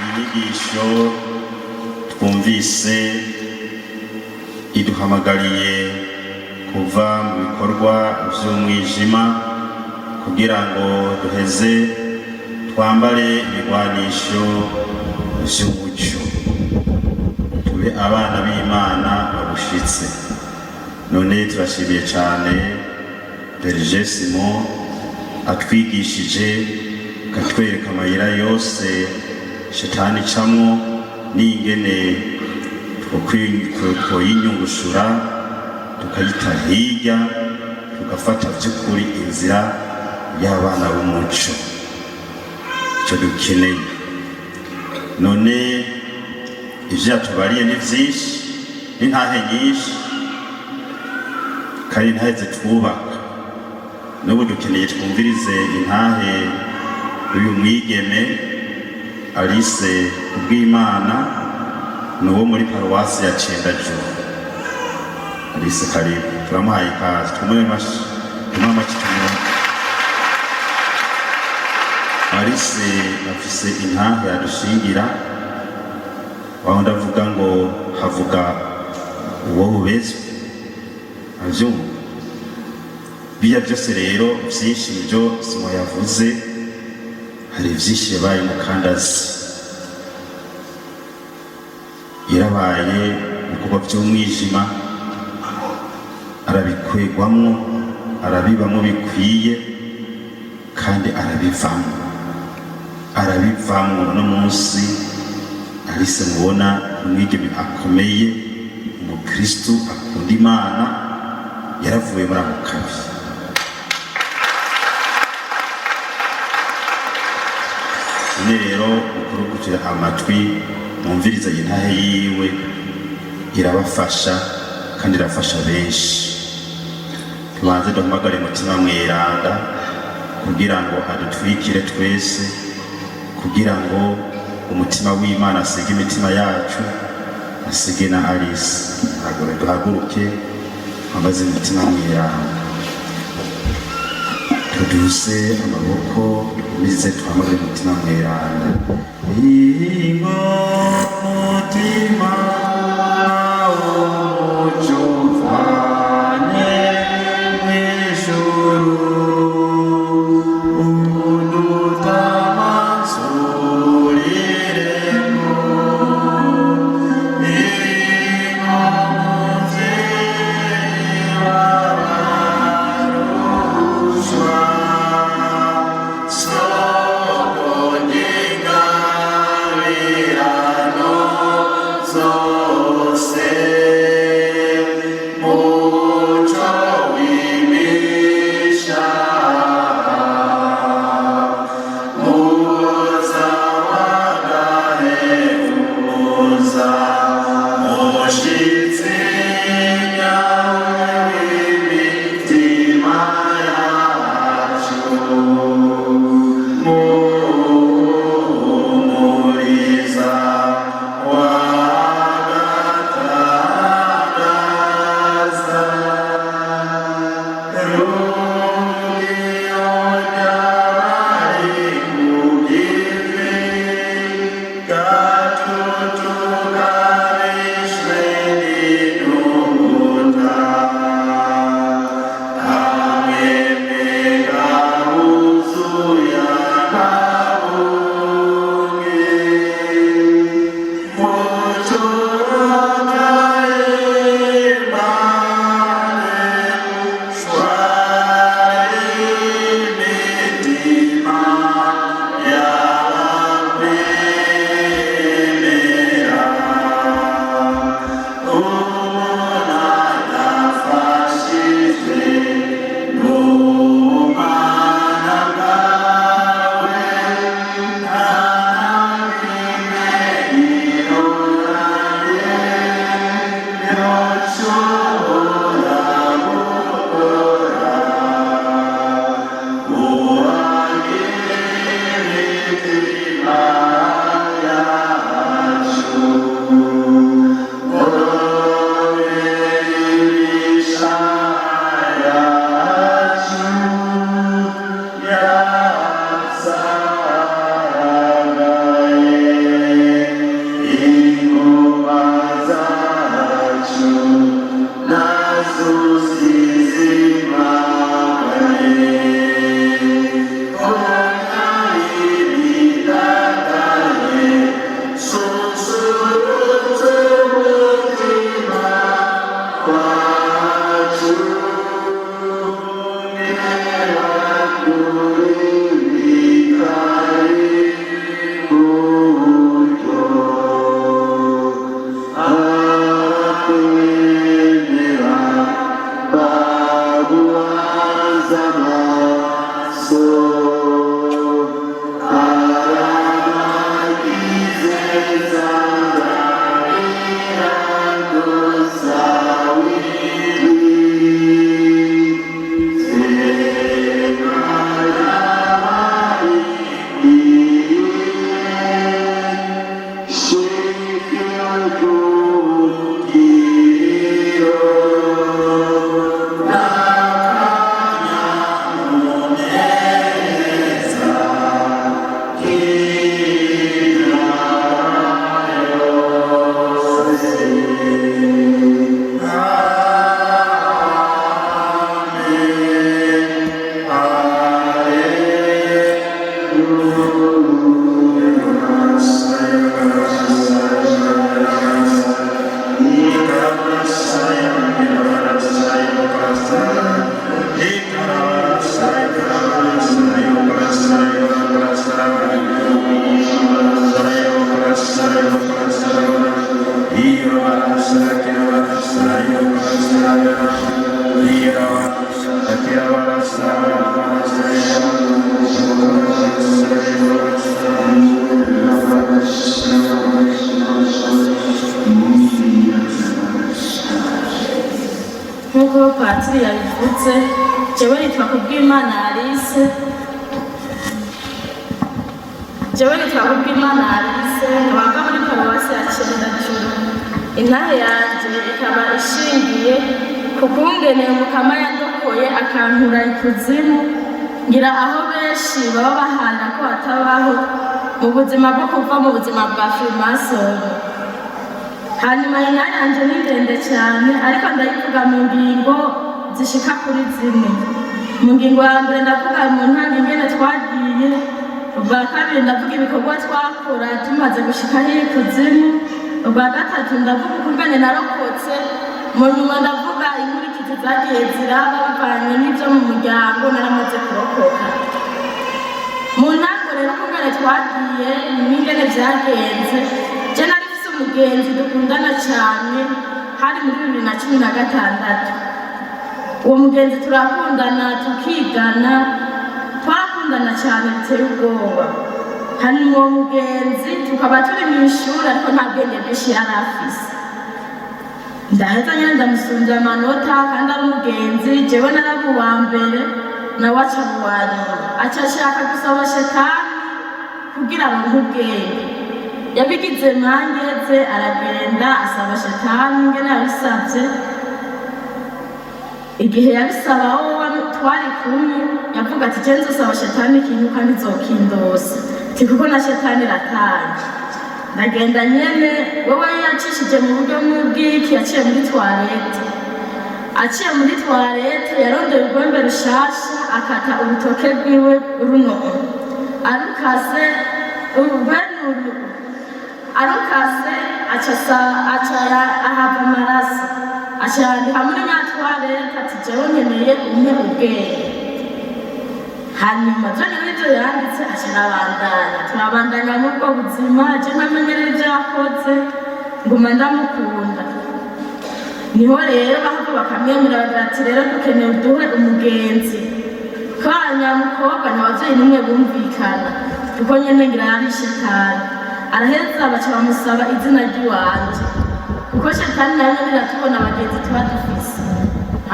inyigisho twumvise iduhamagariye kuva mu bikorwa vy'umwijima kugira ngo duheze twambare ibigwanisho vy'umuco tube abana b'Imana babushitse. None turashimiye cane Berger Simon atwigishije katwereka amayira yose shetani camwo n'ingene twoyinyungushura tukayita hirya tugafata vy'ukuri inzira y'abana b'umuco. Ico dukeneye none ivyo yatubariye ni vyinshi n'intahe nyinshi kandi intahe zitwubaka. N'ubu dukeneye twumvirize intahe uyu mwigeme Alice Kubwimana n'uwo muri paruwasi ya Cendajuru. Alice karibu, turamuhaye ikaze, tumuhe amashi Alice afise intahe yadushingira, waho ndavuga ngo havuga uwo bubezwe avyumva. Biya vyose rero vyinshi nivyo Simon yavuze, hari vyinshi yabaye mukandazi, yarabaye ibikorwa vy'umwijima arabikwegwamwo arabibamwo bikwiye kandi arabivamwo. No munsi Alice mubona umwigeme akomeye, umukristu akunda Imana, yaravuye muri ako kabi. None rero ukurugutira amatwi mwumviriza intahe yiwe, irabafasha kandi irafasha benshi. Tubanze duhamagare Mutima Mweranda kugira ngo adutwikire twese, kugira ngo umutima w'Imana asige imitima yacu, asige na Alice. Duhaguruke twambaze Mutima Mweranda, tuduze amaboko bize twamagare Mutima Mweranda. Ingo mutima So nk'uko patiri yabivutse jewe nitwa Kubwimana Alice nkaba muri paruwasi ya Cendajuru. Intahe yanje ikaba ishingiye ku kungene Mukama yandokoye akantura ikuzimu ngira aho benshi baba bahanira ko hatabaho mu buzima bwo kuva mu buzima bwa Freemasoni. Hanyuma intahe yanje ni ndende cyane ariko ndayivuga mu ngingo zishika kuri zimwe. Mu ngingo ya mbere ndavuga mu ntango ingene twagiye, ubwa kabiri ndavuga ibikorwa twakora tumaze gushika ikuzimu, ubwa gatatu ndavuga ukungene narokotse, mu nyuma ndavuga inkurikizi zagiye ziraba bivanye n'ivyo mu muryango naramaze kurokoka. Mu ntango rero ukungene twagiye n'ingene vyagenze, je nari mfise umugenzi dukundana cane, hari muri 2016. Uwo mugenzi turakundana tukigana, twarakundana cyane biteye ubwoba. Hanyuma uwo mugenzi tukaba turi mu ishuri ariko nta bwenge bwinshi yari afise. Ndaheza nyine ndamusumbya amanota kandi ari umugenzi, jewe naraba uwa mbere nawe aca mu wa nyuma. Aca ashaka gusaba shetani kugira aronke ubwenge. Yabigize mwangeze aragenda asaba shetani ingene yabisavye. Igihe yabisaba wowe twari kumwe yavuga ati je nzosaba shetani ikintu kandi nzokindosa ti kuko na shetani ratanje. Ndagenda nyene wewe yacishije mu buryo bw'iki, yaciye muri toilette. Aciye muri toilette yarondeye urwembe rushasha akata urutoke rwiwe runo arukase urwenuru arukase aca ahava amaraso ashayandika muri toilette ati jewe nkeneye umwe ubwenge. Hanyuma jone n'ivyo yanditse turabandanya n'ubwo buzima, je ntamenyera ivyo yakoze nguma ndamukunda. Niho rero bahava bakamwemera bagira ati rero dukeneye uduhe umugenzi. Kanya mukobwa n'abavyeyi nimwe bumvikana kuko nyene ngira yari shetani. Araheza baca bamusaba izina ry'iwanje kuko shetani nayo biratubona abagenzi tuba dufise.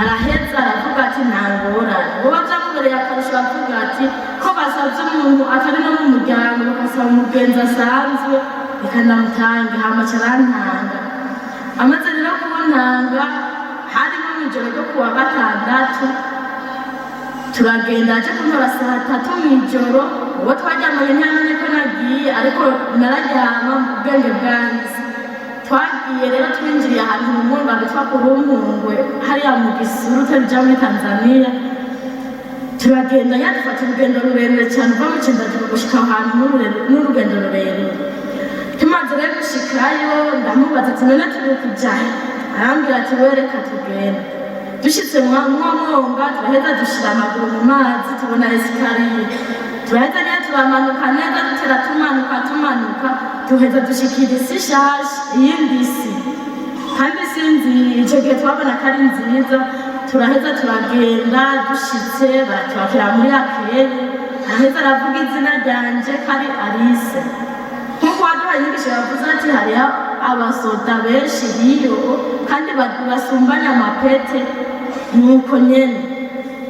Araheza aravuga ati ntangorane, wowe vyamubereye akarusho avuga ati ko basavye umuntu atari no mu muryango bakasaba umugenzi asanzwe reka ndamutange. Hama aca arantanga. Amaze rero kuntanga harimo mw'ijoro ryo kuwa gatandatu turagenda aje kuntora saa 3 mw'ijoro. Uwo twaryamanye ntiyamenye ko nagiye ariko nararyama mu bwenge bwanjye. Twagiye rero twinjiriye ahantu mu murwa witwa Kurumpungwe hariya mu Gisuru utarija muri Tanzania. turagenda dufata urugendo rurerure cyane uva mu Cendajuru gushika ahantu n'urugendo rurerure. Tumaze rero gushikayo ndamubaza ati none turi kujahe, arambwira ati wereka tugenda. Dushitse mu mwonga turaheza dushira amaguru mu mazi tubona esikariye, turaheza nyine turamanuka neza dutera tumanuka tuheza dushikira isi shasha iyindi si, kandi sinzi icyo gihe twabona ko ari nziza. Turaheza turagenda dushitse baratwakira muri akeye, araheza aravuga izina ryanje ko ari Alice. Nk'uko waduhaye inyigisho yavuze ati hariho abasoda benshi hiyo kandi basumbanya amapete, nuko nyene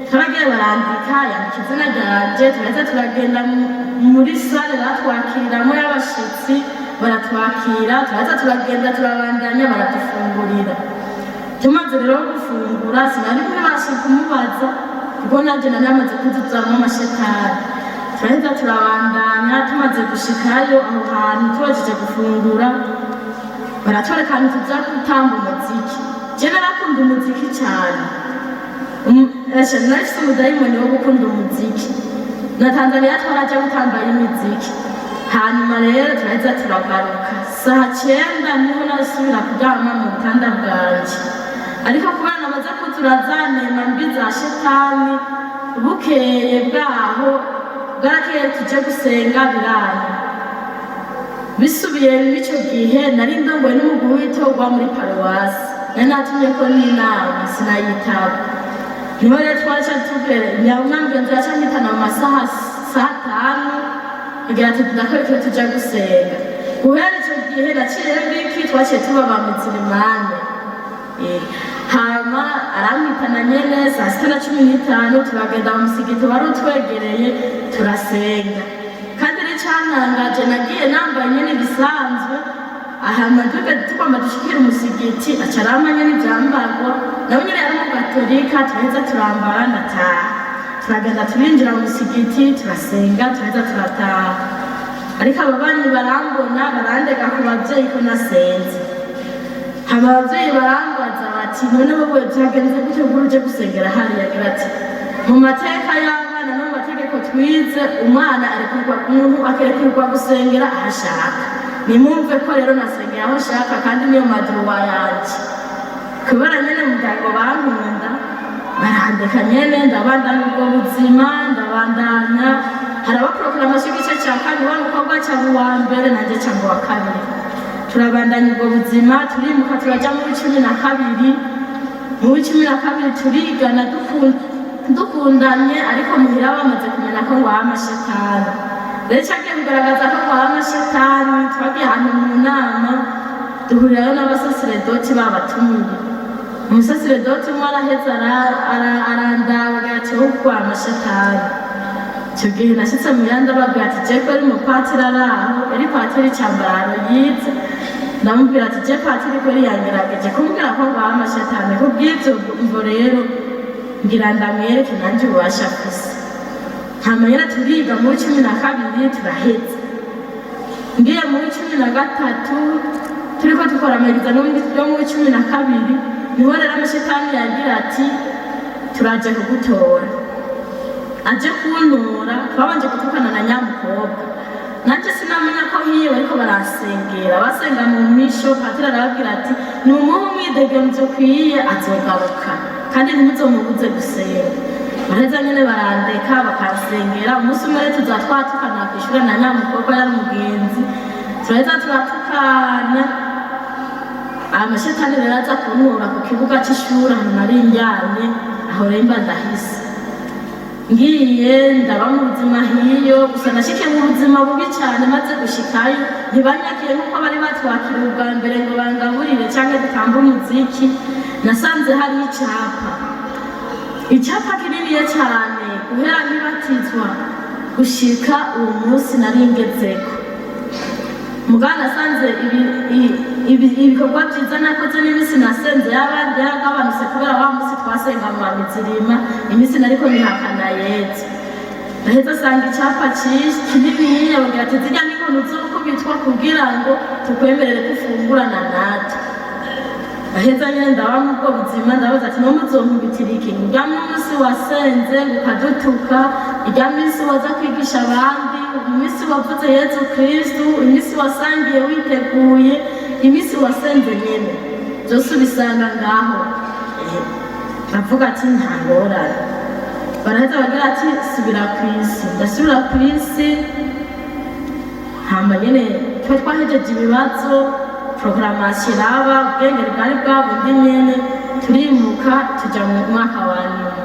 turagiye barandika yandika izina ryanje. Turaheza turagenda muri sale batwakiriramo y'abashitsi, baratwakira. Turaheza turagenda turabandanya baradufungurira. Tumaze rero gufungura sinari kubasha kumubaza kuko nanje nari amaze kuzuzamo amashetani. Turaheza turabandanya, tumaze gushikayo aho hantu tubajeje gufungura baratwereka ahantu tuza gutanga umuziki. Je narakunda umuziki cyane, nahise umudayimoni wo gukunda umuziki. Na Tanzania twaraja gutambaye imiziki. Hanyuma rero turaheza turagaruka saa 9 niho nasubira kuryama mu butanda bwanje, ariko kubera namaze kuturazanema mbi za shetani. Bukeye bwaho bwarakeye tuje gusenga biranga. Bisubiye n'icyo gihe nari ndongoye n'umuguru w'itorwa muri paruwasi, nari natumye ko n'inama sinayitaba. Niho rero twaca nyamwambwenzi yaca mpitana mu masaha saa 5 agira ati ndakwereka tuja gusenga. Guhera icyo gihe naciye mbiki twaciye tuba ba Muzirimane. Hama arampitana nyene saa 6:15 turagenda mu musigiti wari utwegereye turasenga. Kandi n'icantangaje nagiye nambaye nyene bisanzwe, ahama tugomba dushikira umusigiti aca arama nyene ivyambarwa, nawe nyene yari umugatolika. Turaheza turambara ndataha, turagenda turinjira mu musigiti turasenga, turaheza turataha. Ariko ababanyi barambona barandega ku bavyeyi ko nasenze. Hama abavyeyi barambaza bati none wowe vyagenze gute ngo uje gusengera hariya? Agira ati mu mateka y'abana no mu mategeko twize umwana umuntu akerekurwa gusengera aho ashaka. Nimumve ko rero nasengera aho ashaka kandi niyo maduwa yanje. Kubera nyene umuryango bankunda barandeka nyene ndabandanya ubwo buzima ndabandanya. Hari abaproklamasyo igice cya kabiri wa mukobwa cyangwa uwa mbere nanjye cyangwa uwa kabiri. Turabandanya ubwo buzima turimuka turaja muri 12. Muri 12 turigana dukundanye, ariko muhira bamaze kumenya ko ngo amashetani. Rero cyagiye kugaragaza ko ngo amashetani. Twagiye ahantu mu nama duhurirayo n'abasasiredoti babatumiye. Umusasiredoti umwe araheza arandaba ati uko amashetani. Icyo gihe nashyitse mu yandi ababwira ati je ko ari umupatiri araho, yari patiri cyambararo yize. Ndamubwira ati je patiri ko yangerageje kumbwira ko ngo amashetani. Kubw'ibyo mvo rero ngira ndamwereke nanjye ubasha kwisi. Hama rero turiga muri 12 turaheza. Ngiye muri 13 turiko dukora amariza no muri 12 niho rero amashetani yagira ati turaje kugutora. Aje kuntora twabanje gutukana na nyamukobwa. Nanje sinamenya ko hiyo ariko barasengera basenga mu misho. Patira arabwira ati ni umuhu mwidegemvyo kwiye azogaruka kandi ntimuzomubuze gusenga. Bareza nyene barandeka bakasengera. Umunsi umwe tuzatwatukana kwishura na nyamukobwa yari umugenzi. Turaheza turatukana, amashetani rero aza kuntora ku kibuga c'ishuri ahantu nari njyanye, aho remba ndahise. Ngiye ndaba mu buzima hiyo, gusa nashikiye mu buzima bubi cyane. Maze gushikayo ntibanyakiye nk'uko bari batwakira ubwa mbere ngo bangaburire cyangwa dutamba umuziki. Nasanze hari icyapa kininiye cyane guhera ntibatizwa gushika uwo munsi nari ngezeko. Mugana nasanze ibikorwa byiza nakoze n'imisi nasenze yaragabanutse kubera wa munsi twasenga mu Mizirima. Imisi nariko nihakana Yesu. Naheza asanga icyapa kininiya bagira ati zirya n'inkono z'uko bitwa kugira ngo tukwemerere gufungurana natwe. aheza nyine ndaba mubwo buzima ndabaza ati numuzonkubitira iki urya munsi wasenze ukadutuka irya minsi waza kwigisha abandi iminsi wavuze Yezu Kristu iminsi wasangiye witeguye iminsi wasenze nyene byose ubisanga ngaho bavuga ati nta ngorane baraheza bagira ati subira ku isi ndasubira ku isi hamba nyene twe twahejeje ibibazo programmation iraba ubwenge bwari bwabundi nyene turimuka tuja mu mwaka wa nyuma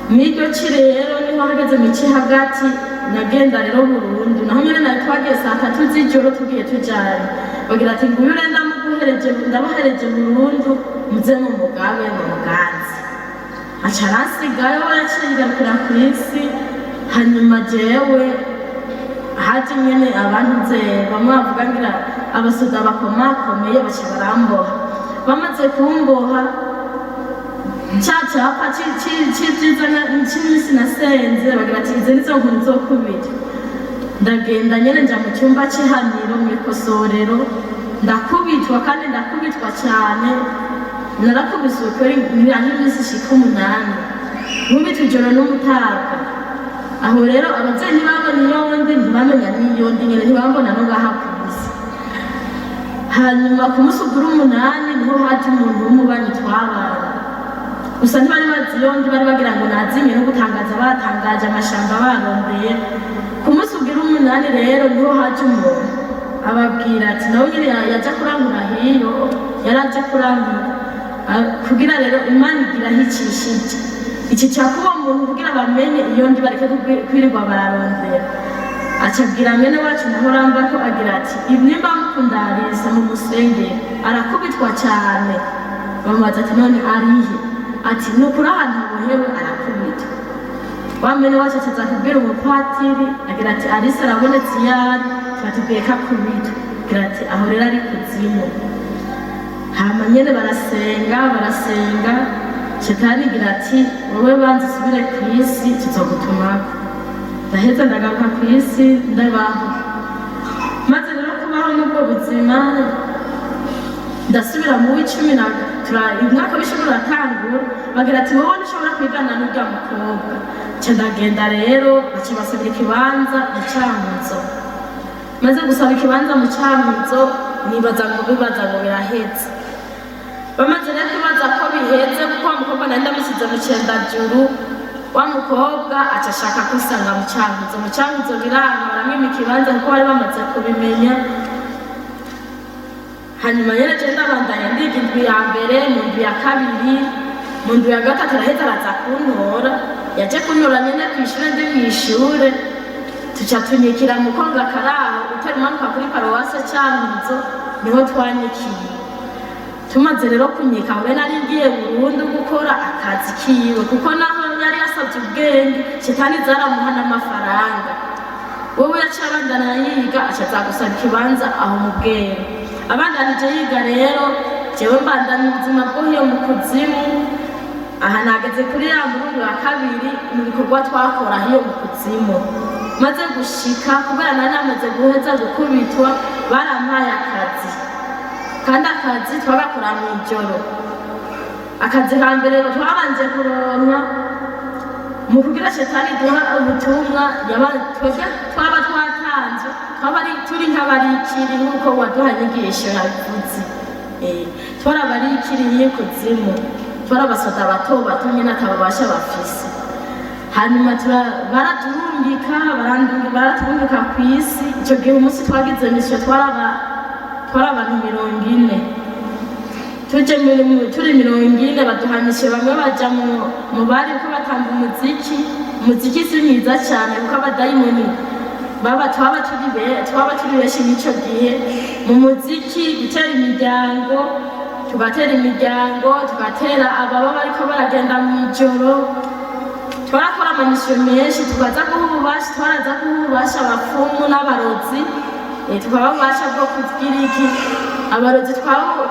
mw'iryo ci rero niho hageze mu ci hagati nagenda rero burundu naho nyene nari twagiye saa 3 z'ijoro tugiye tujanye bagira ati nguyu renda muguhereje ndabahereje burundu muze mu mugabe mu muganzi aca arasigayo yaciye yigarukira ku isi hanyuma jewe haje nyene abantu bamwe bavuga ngira abasoda bakomakomeye baca baramboha bamaze kumboha capa c'imisi nasenze bagira ati izi nizo nkuru zokubita ndagenda nyene nja mu cyumba c'ihaniro mw'ikosorero ndakubitwa kandi ndakubitwa cyane narakubiswe kuri nk'imisi ishika 8 nkubitwa ijoro n'umutaga aho rero abavyeyi ntibabona iyondi ntibamenya n'iyondi nyene ntibambona no ngaha ku isi hanyuma ku musi ugira 8 niho haje umuntu w'umubanyi twabana gusa ntibari bazi iyondi bari bagira ngo nazimye no gutangaza batangaje amashamba barondeye ku musi ugira 8 rero niho haje umuntu ababwira ati nawe nyene yaja kurangura hiyo yaraje kurangura kugira rero Imana igira hicishije iki cyakuba umuntu kugira bamenye iyo ndi bareke kwirirwa bararondera acabwira mwene wacu nahoramba ko agira ati nimba mukundarisa mu musenge arakubitwa cyane bamubaza ati none arihe ati nukuri ahantu bohewe arakubitwa wa mwene wacu acaza kubwira umupatiri agira ati Arisa arabonetse yari tubatubwiye ko akubitwa agira ati aho rero ari kuzimu hama nyene barasenga Shetani igira ati wowe banza usubire ku isi tuzogutumako ndaheza ndagaruka ku isi ndabaho maze rero kubaho n'ubwo buzima ndasubira mu w'icumi umwaka w'ishuri uratangura bagira ati wowe ntushobora kwigana n'urya mukobwa nca ndagenda rero baca basabira ikibanza mu Cankuzo maze gusaba ikibanza mu Cankuzo nibaza ngo birahetse bamaze rero kubaza ko biheze kuko wa mukobwa nari ndamusize mu Cendajuru wa mukobwa aca ashaka kwisanga mu Cankuzo biranga baramwima ikibanza kuko bari bamaze kubimenya hanyuma rero je ndabandanya ndiga indwi ya mbere mu ndwi ya kabiri mu ndwi ya gatatu araheza araza kuntora yaje kuntora nyene kw'ishure ndi mw'ishure tuca tunyikira mu konga karaho utari umanuka kuri paruwase Cankuzo niho twanyikiye tumaze rero kunyika we nari ngiye burundu gukora akazi kiwe kuko naho yari yasabye ubwenge Shetani zaramuha n'amafaranga wowe yaciye abandana yiga acaza gusaba ikibanza aho mu bwenge abandanije yiga rero jewe mbandana ubuzima bwo hiyo mu kuzimu aha nageze kuri ya murungu wa kabiri mu bikorwa twakora hiyo mu kuzimu maze gushika kubera nari namaze guheza gukubitwa barampaye akazi kandi akazi twagakora mw'ijoro akazi ka mbere twabanje kuronka mu kugira Shetani duha ubutumwa twebwe twaba twatanzwe twaba turi nk'abarikiri nk'uko waduha inyigisho yabivuze twarabarikiriye kuzimu twarabasoda bato nyine atababasha bafise hanyuma baraturungika ku isi icyo gihe umunsi twagize misiyo twari abantu 40 turi 40 baduhamishe bamwe baja mu bari ko batanga umuziki si mwiza cyane kuko abadayimoni twaba turi benshi n'icyo gihe mu muziki gutera imiryango tugatera ababa bariko baragenda mw'ijoro twarakora amamisiyo menshi twaraza guha ububasha abapfumu n'abarozi tukababasha bwo kugira iki abarozi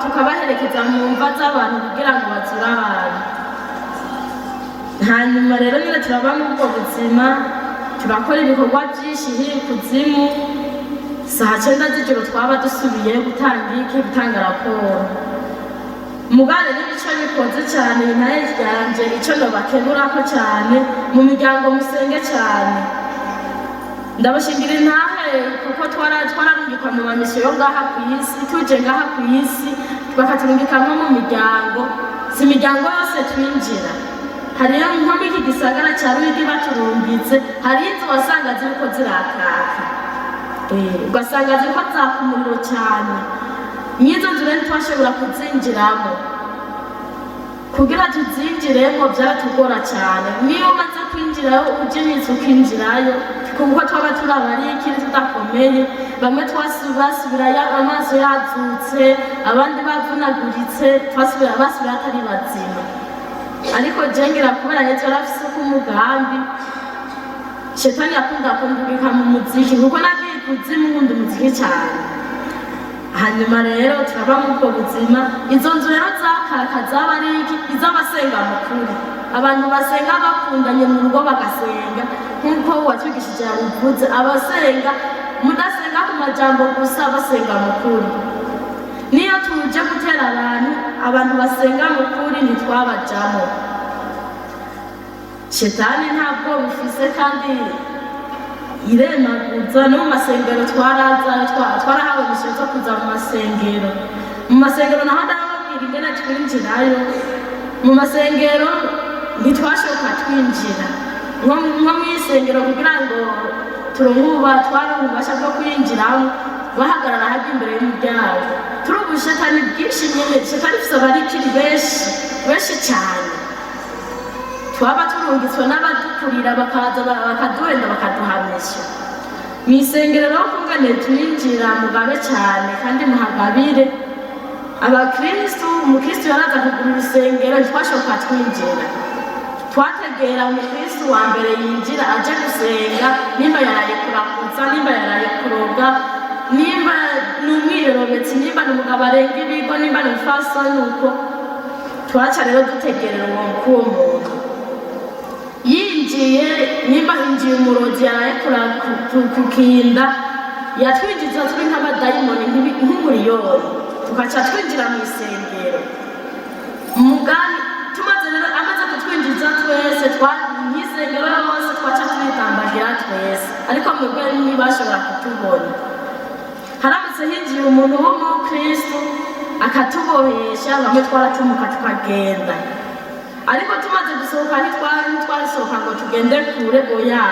tukabaherekeza mu mva z'abantu kugira ngo bazure abantu hanyuma rero nyine turaba muri ubwo buzima turakora ibikorwa byinshi hiri kuzimu saa 9 z'ijoro twaba dusubiye gutanga raporo mugane n'ibice bikoze cyane intaye ryanje icyo nobakeburaho cyane mu miryango musenge cyane ndabashingira intahe kuko twararungikwa mu mamisiyo ngaha ku isi tuje ngaha ku isi bakaturungikamwo mu miryango si imiryango yose twinjira hariyo nko muri iki gisagara cya Ruyigi baturungitse hari inzu wasanga ziriko zirakaka ugasanga ziriko zaka umuriro cyane n'izo nzu rero twashobora kuzinjiramo kugira tuzinjiremo byatugora cyane niyo umaze kwinjirayo uje n'izo ukinjirayo kuko twaba turi abarikiri tudakomeye bamwe basubirayo amaso yazutse abandi bavunaguritse basubira atari bazima ariko jengera kubera yesu yarafise umugambi shetani yakunda kumvugika mu muziki kuko nagiye kuzimu nkunda umuziki cyane hanyuma rero turaba mu bwo buzima izo nzu rero zakaka zaba ari iz'abasenga mukuru abantu basenga bakundanye mu rugo bagasenga nk'uko watwigishije yabivuze abasenga mudasenga ku majambo gusa basenga mukuru niyo tuje gutera abantu basenga mukuri ntitwabajamo shetani ntabwo bifise kandi iremaguza no mu masengero twarahawe imisoro zo kuza mu masengero naho ndababwira ingene twinjirayo mu masengero ntitwashoka twinjira nko mu isengero kugira ngo turonkuba twaronka ububasha bwo kwinjiramo bahagarara hajya imbere y'umuryango turi ubushetani bwinshi nyine shetani ifise abarikiri benshi cyane twaba turungitswe n'abadukurira bakaza bakaduhenda bakaduhamisha mu isengero rero kungane twinjira mugabe cyane kandi muhagabire abakristu umukristu yaraza kugura urusengero ntitwashoka twinjira twategera umukristu wa mbere yinjira aje gusenga nimba yaraye kurakutsa nimba yaraye kuroga nimba ni umwirorobetsi nimba ni umugabo arenga ibigo nimba ni umufasa nuko twaca rero dutegerera uwo muntu yinjiye nimba hinjiye umurozi yaraye kukinda yatwinjiza turi nk'abadayimoni nk'umuriyoni tugaca twinjira mu isengero umugani tumaze rero amaze kutwinjiza twese mw'isengero hose twaca turitambagira twese ariko mwebwe ntibashobora kutubona haramutse hinjiye umuntu w'umukristu akatubohesha bamwe twaratumuka tukagenda ariko tumaze gusohoka ntitwarisohoka ngo tugende kure oya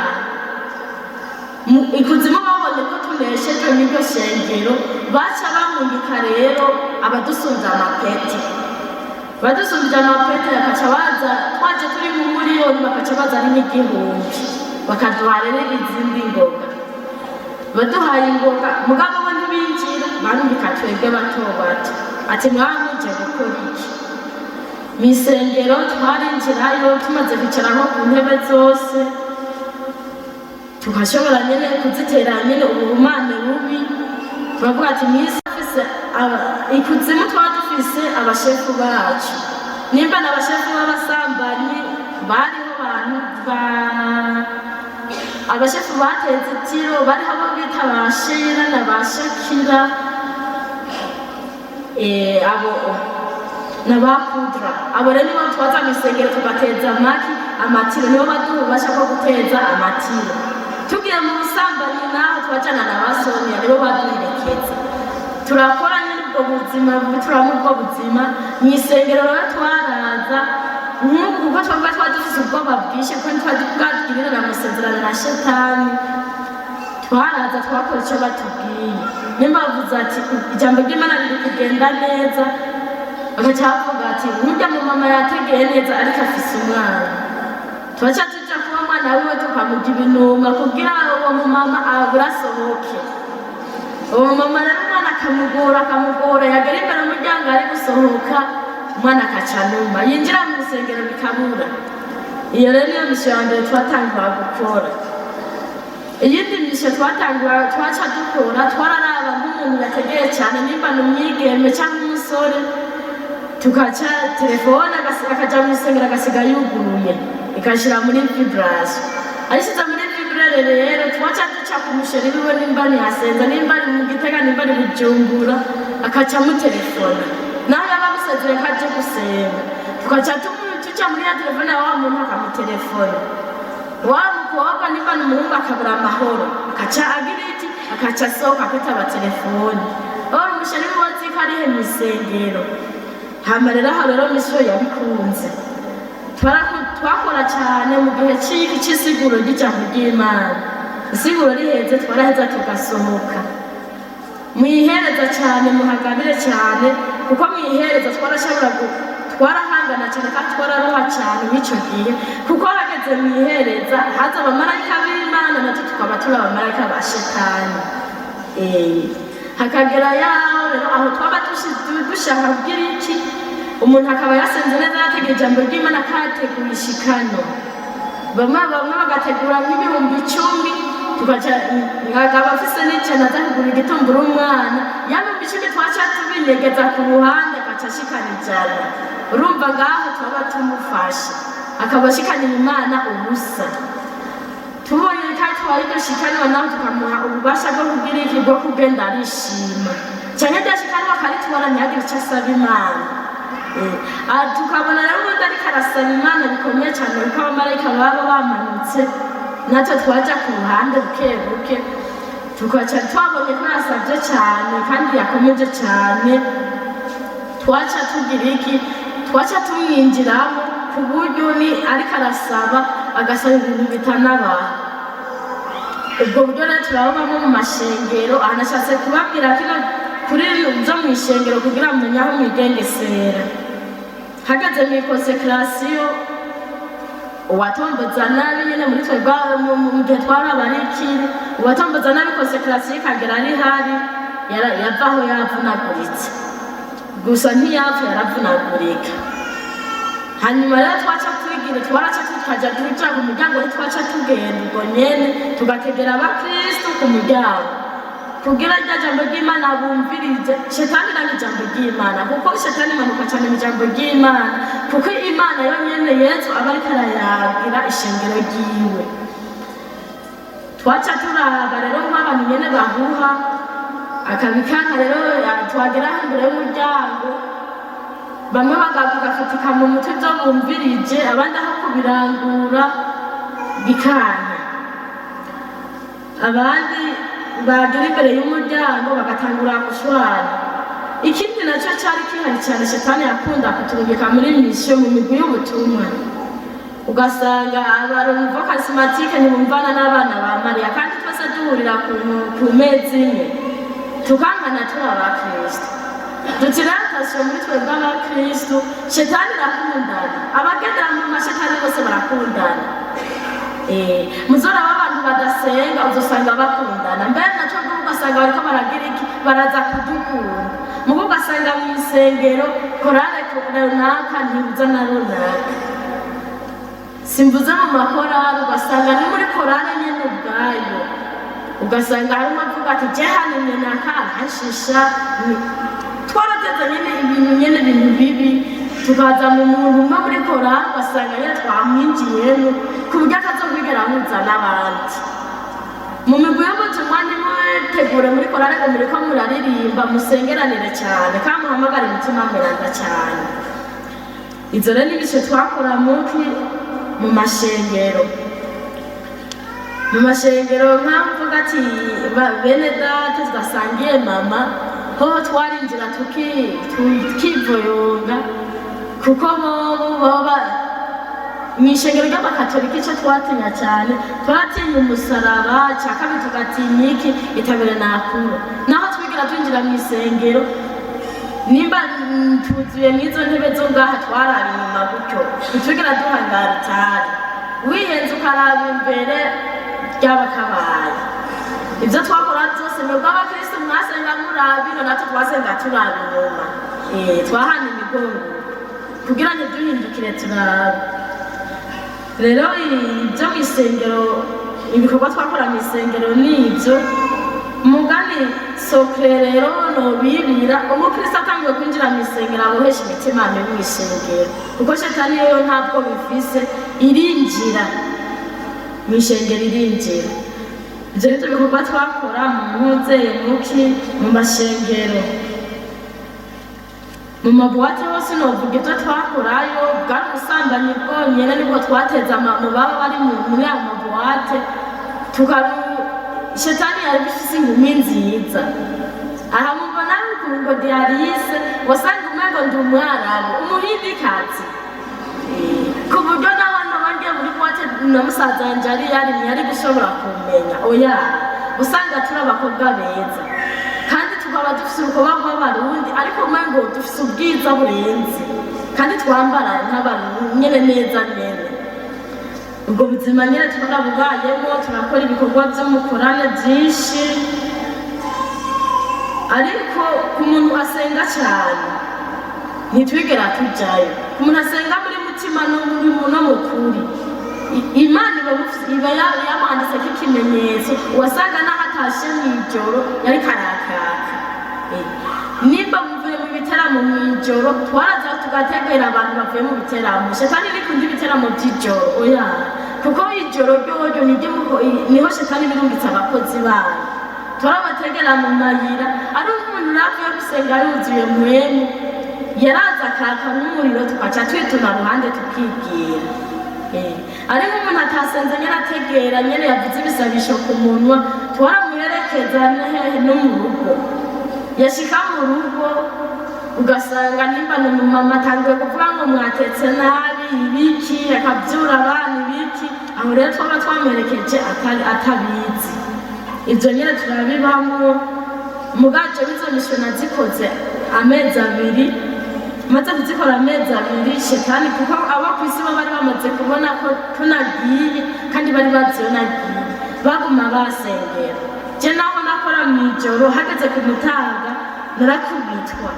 ikuzimu babonye ko tunesheje n'iryo shengero baca bamungika rero abadusumbya amapeti badusumbya amapeti bakaca baza twaje turi mu miliyoni bakaca baza ari n'igihumbi bakaduha rero izindi ngoga baduhaye ingoga mugabo bo ntibinjira barungika twebwe bato bato ati mwamuje gukora iki mu isengero twarinjirayo tumaze kwicara nko ku ntebe zose tukashobora nyine kuzitera nyine ubuhumane bubi bavuga ati mwisi afise ikuzimu twaba dufise abashefu bacu nimba n'abashefu b'abasambanyi bariho abantu abashefu bateze itiro bariho abo bita ba Shera na ba Shakira abo n'abakudra abo rero nibo twaza mu isengero tugateza amatiro nibo baduha ububasha bwo guteza amatiro tugiye mu busambanyi naho twajana na basonya nibo baduherekeza turakora nyine ubwo buzima turamo ubwo buzima mu isengero rero twaraza nk'ubu kuko twaba dufise ubwoba bwinshi kuko ntitwari bwagirira amasezerano na shetani twaraza twakora icyo batubwiye nimba bavuze ati ijambo ry'Imana riri kugenda neza bagaca bavuga ati nk'urya mu mama yategeye neza ariko afise umwana tubaca tuja kuba umwana wiwe tukamugira ibinuma kugira uwo mu mama asohoke uwo mama rero umwana akamugora yagera imbere umuryango ari gusohoka umwana akaca numa yinjira mu rusengero bikabura iyo rero niyo misiyo ya mbere twatangura gukora iyindi misiyo twaca dukora twararaba nk'umuntu yategeye cyane nimba ni umwigeme cyangwa umusore tukaca telefone akaja mu rusengero agasiga yuguruye ikashira muri vibration ayishize muri vibrere rero twaca duca ku musheri wiwe nimba ni hasenza nimba ni mu Gitega nimba ni Bujumbura akaca mu telefone naho yaba twamusezeye ko aje gusenga tukaca tuja muri ya telefone ya wa muntu akamutelefona wa mukobwa niba ni umuhungu akabura amahoro akaca agira iki akaca asohoka kwitaba telefone ora umushari wose ko arihe mw'isengero hama rero aho rero misiyo yabikunze twakora cyane mu gihe cy'isiguro ry'ijambo ry'Imana isiguro riheze twaraheza tugasohoka mwihereza cyane muhaganire cyane kuko mwihereza twarahangana cyane kandi twararoha cyane w'icyo gihe kuko hageze mwihereza haza abamarayika b'Imana natwe tukaba turi abamarayika ba shetani hakagera yaho rero aho twaba dushaka kugira iki umuntu akaba yasenze neza yategeye ijambo ry'Imana akateguye ishikano bamwe bagategura nk'ibihumbi 10 tugaca nkagaba afise n'ijana aza kugura igitumbura umwana yabihumbi 10 twaca tubinyegeza ku ruhande agaca ashikana ijana urumva ngaho twaba tumufashe akaba ashikaniye Imana ubusa tubonye kandi twayidushikanwa naho tukamuha ububasha bwo kugira iki bwo kugenda arishima cyane byashikanwa kandi tubona ntihagire icyo asaba Imana tukabona rero ubundi ariko arasaba Imana bikomeye cyane kuko abamarayika baba bamanutse natwe twaja ku ruhande buke buke tukaca twabonye ko yasabye cyane kandi yakomeje cyane twaca tugira iki twaca tumwinjiramo ku buryo ni ariko arasaba agasaba ibintu bitanabaho ubwo buryo rero turabamo mu mashengero ahanashatse kubabwira kino kuri byo mu ishengero kugira ngo mumenye aho mwigengesera hageze mu konsekrasiyo uwatomboza nabi nyine muri twebwe mu gihe twarabarikiri uwatomboza nabi konsekrasiyo ikagera ari hari yavaho yavunaguritse gusa ntiyapfa yaravunagurika hanyuma rero twaca twigira twaraca tukaja tuja ku muryango twaca tugenda ubwo nyene tugategera abakristo ku muryango kugira rya jambo ry'Imana bumvirije shetani na jambo ry'Imana kuko shetani manuka cyane mu jambo ry'Imana kuko Imana yo nyene Yesu abariko arayagira ishengero ryiwe twaca turaba rero nk'abantu nyene bahuha akabikana rero twagera imbere y'umuryango bamwe bagafatika mu mutwe byo bumvirije abandi aho kubirangura bikanya abandi bagira imbere y'umuryango bagatangura gushwana ikindi nacyo cyari kihari cyane shetani yakunda kuturungika muri misiyo mu migwi y'ubutumwa ugasanga abarumva karismatike ntibumvana n'abana ba Mariya kandi twese duhurira ku mezi imwe tukangana turi abakristo dutiratasiyo muri twebwe abakristo shetani irakundana abagendera mu mashetani bose barakundana muzora w'abantu badasenga uzosanga bakundana mbere nacyo bwo ugasanga bariko baragira iki baraza kudukunda mugo ugasanga mu isengero korale runaka ntibuza na runaka simvuze mu makorali ugasanga ni muri korale nyene ubwayo ugasanga harimo avuga ati je hano nyene akanshisha twarateze nyene ibintu bibi tukaza mu muntu umwe muri korali ugasanga nyene twamwinjiyemo ku buryo atazokwigira ahuza n'abandi mu migwi y'ubutumwa ntimutegure muri korali ngo muriko muraririmba musengeranire cyane kandi muhamagare imitima miranda cyane izo rero n'ibice twakora mu mashengero nk'avuga ati bene data tudasangiye mama hoho twarinjira tukivoyonga kuko boba mw'ishengero ry'abakatolika icyo twatinya cyane twatinya umusaraba cya kabiri tugatinya iki itabire nakuro naho twigira twinjira mu isengero nimba tuzuye n'izo ntebe zo ngaha twarara inyuma gutyo ntitwigira duhangara itari wihenze ukaraba imbere ry'abakabaye ibyo twakora byose mwebwe abakristo mwasenga murabino natwe twasenga turaba inyuma twahana imigongo kugira ngo duhindukire turaba rero ibyo mu isengero ibikorwa twakora mu isengero n'ibyo umugani sokre rero nobibira umukristo atangiye kwinjira mu isengero abohesha imitima mibi mu isengero kuko shetani yo ntabwo bifise irinjira mu isengero irinjira ibyo rero ibikorwa twakora mu muzeye muki mu mashengero mu mabuwate hose novuga ibyo twakurayo bwari ubusambanyi bwonyene nibwo twateza mu baba bari muri ayo mabuwate shetani yari bifise ingumi nziza aha mubona ngo Dialyse wasanga umengo ndi umwarabu umuhindikazi ku buryo n'abantu bagiye muri buwate na musaza wanje yari gushobora kumenya oya usanga turi abakobwa beza kandi tukaba dufise urukoba rw'abarundi ariko umengo dufise ubwiza burenze kandi twambara nk'abantu nyene neza nyene ubwo buzima nyene twarabubayemo turakora ibikorwa vy'umukorane vyinshi ariko ku muntu asenga cyane ntitwigera tujayo ku muntu asenga muri mutima no mukuri Imana iba yamwanditseko ikimenyetso wasanga n'ahatashe mw'ijoro yari karakaka nimba muvuye mu biteramo mw'ijoro twaraza tugategera abantu bavuye mu biteramo shetani nikunda ibiteramo vy'ijoro oya kuko ijoro ryoryo niho shetani birungitse abakozi bayo turabategera mu mayira ari umuntu navuye gusenga yuzuye mwemu yaraza akaka n'umuriro tugaca twituna ruhande tukibwira ariko umuntu atasenze nyene ategera nyene yavuze ibisabisho ku munwa twaramuherekeza hehe no mu rugo yashika mu rugo ugasanga nimba ni umumama atangiye kuvuga ngo mwatetse nabi ibiki akavyura abana ibiki aho rero twaba twamuherekeje atabizi ivyo nyene turabibamwo mugaje bizo misho nazikoze amezi abiri maze kuzikora amezi abiri shetani kuko abo kw'isi bo bari bamaze kubona ko tunagiye kandi bari baziyo nagiye baguma basengera je naho nakora mw'ijoro hageze ku mutaga narakubitwa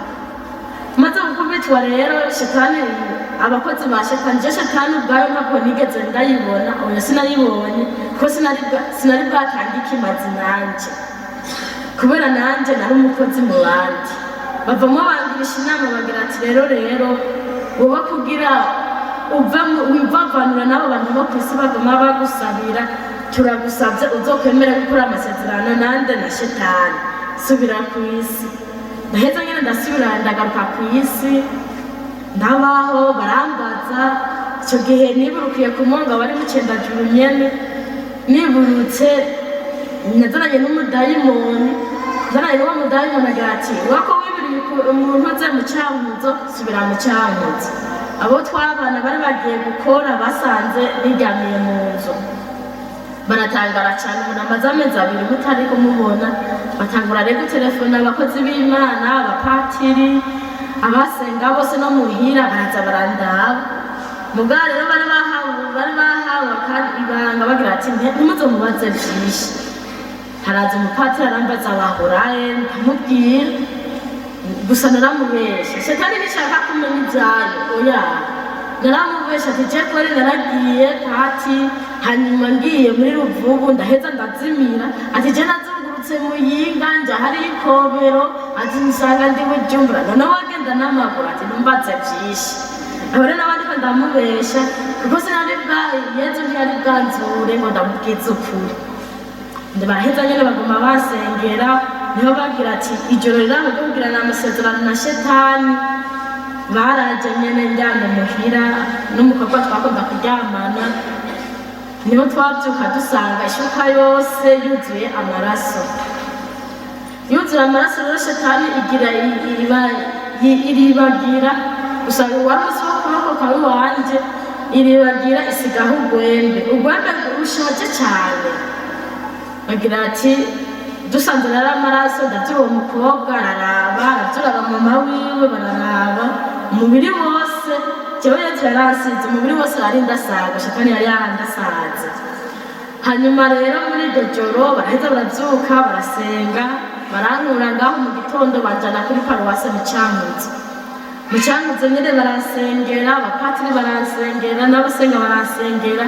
maze gukubitwa rero shetani abakozi ba shetani je shetani ubwayo ntabwo nigeze ndayibona oya sinayibonye kuko sinari bwatange ikimazi nanje kubera nanje nari umukozi mu bandi bavamo bangirisha inama bagira ati rero wowe kugira wivavanura n'abo bantu bo kw'isi baguma bagusabira turagusabye uzokwemera gukora amasezerano nande na shetani subira kw'isi ndaheza nyene ndasubira ndagaruka kw'isi ndabaho barambaza ico gihe niburukiye ku mwonga wari mu Cendajuru nyene niburutse nazananye n'umudayimoni n'uwo mudayimoni agira ati wako wibiriye umuntu aze mu Cankuzo subira mu Cankuzo abo twabana bari bagiye gukora basanze niryamiye mu nzu baratangara cyane umuntu amaze amezi abiri mutari kumubona batangura rero gutelefona abakozi b'Imana abapatiri abasenga bose no muhira baraza barandaba mugabo rero bari bahawe kandi ibanga bagira ati ntimuzomubaze vyinshi haraza umupatiri arambaza wahuraye ntamubwira gusa naramubesha shetani nishaka kumenya ivyayo oya naramubesha ati je kweri naragiye pati hanyuma ngiye muri Ruvubu ndaheza ndazimira ati je nazungurutse Muyinga nja hari ikobero ati nsanga ndi Bujumbura none wagenda n'amaguru ati numbaze vyinshi aho rero nabandi ko ndamubesha kuko sinari Yezu ntiyari bwanzure ngo ndamubwize ukuri baraheza nyene baguma basengera niho bagira ati ijoro riraho ryo kugirana amasezerano na shetani baraje nyene njyana muhira n'umukobwa twakunda kuryamana niho twavyuka dusanga ishuka yose yuzuye amaraso rero shetani iribagira usanga wari uzi wo kuboko kwawe wanje iribagira isigaho urwembe rushaje cane bagira ati dusanze rero amaraso ndavyura uwo mukobwa araraba aravyura mama wiwe bararaba umubiri wose jewe Yezu yaransize umubiri wose ari ndasaga shetani yari yarandasaze hanyuma rero muri iryo joro baraheza baravyuka barasenga barankura ngaho mu gitondo banjana kuri paruwase mu Cankuzo nyene barasengera abapatiri barasengera n'abasenga barasengera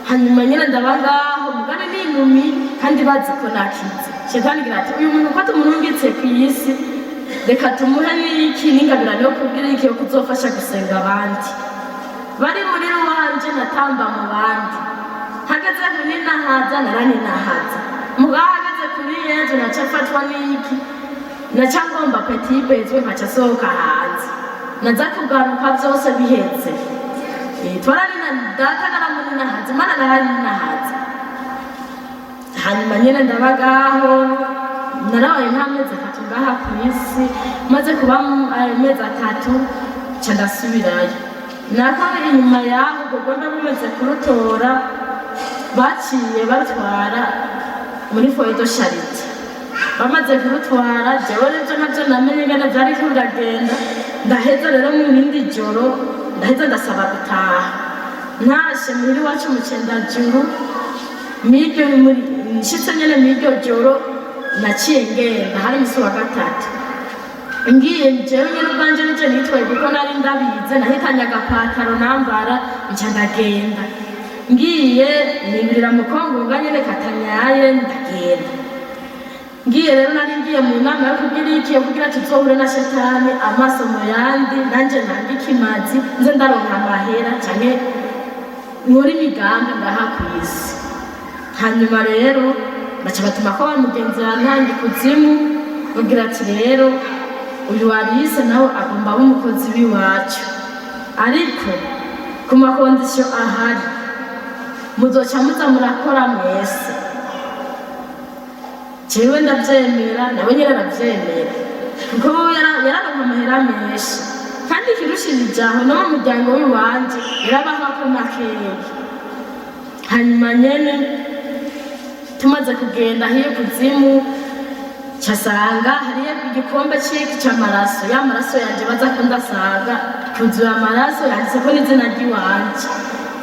hanyuma nyene ndaba ngaho mugane n'inkumi kandi bazi ko nakize shetani gira ati uyu muntu ko tumurungitse kw'isi reka tumuhe n'iki n'ingabirano yo kubwira iki yo kuzofasha gusenga abandi bari muri ruwanje natamba mu bandi hageze kuri nahaza naraninahaza mugabo hageze kuri Yezu naca afatwa n'iki naca ngomba petit bezwe nkaca sohoka hanze naza kugaruka byose bihetse twarari na data naramuni nahaze mana narari nahaze hanyuma nyene ndabagaho narabaye nk'amezi 3 ngaha ku isi maze kuba amezi 3 ca ndasubirayo nakabiri inyuma yaho gogomba bumeze kurutora baciye batwara muri foyer de charité bamaze kurutwara jewe rero navyo namenye ngene vyari kuragenda ndaheza rero mu bindi joro ndaheza ndasaba gutaha ntashe muri wacu mu Cendajuru miryo muri nshitse nyene miryo joro naciye ngenda hari musi wa gatatu ngiye jewe nyene ubwanje nije nitwaye kuko nari ndabize nahitanye agapataro nambara nca ndagenda ngiye nibirira mu Kongo nganyene katanyaye ndagenda ngiye rero nari ngiye mu nama yo kugira tuzohure na shetani amaso mu yandi nanje nandi kimazi nze ndaronka amahera canke muri migambi ngaha ku isi hanyuma rero baca batuma ko wa mugenzi wanjye kuzimu bagira ati rero uyu Alice nawe agomba umukozi w'iwacu ariko ku makondisiyo ahari muzoca muza murakora mwese jewe ndavyemera nawe nyene aravyemera kuko yararonka amahera menshi kandi kirushirije aho no mu muryango w'iwanje yarabaha ko makeya hanyuma nyene tumaze kugenda hiyo kuzimu casanga hariyo igikombe c'iki c'amaraso ya maraso yanje baza kundasanga kuzuye amaraso yanditseko n'izina ry'iwanje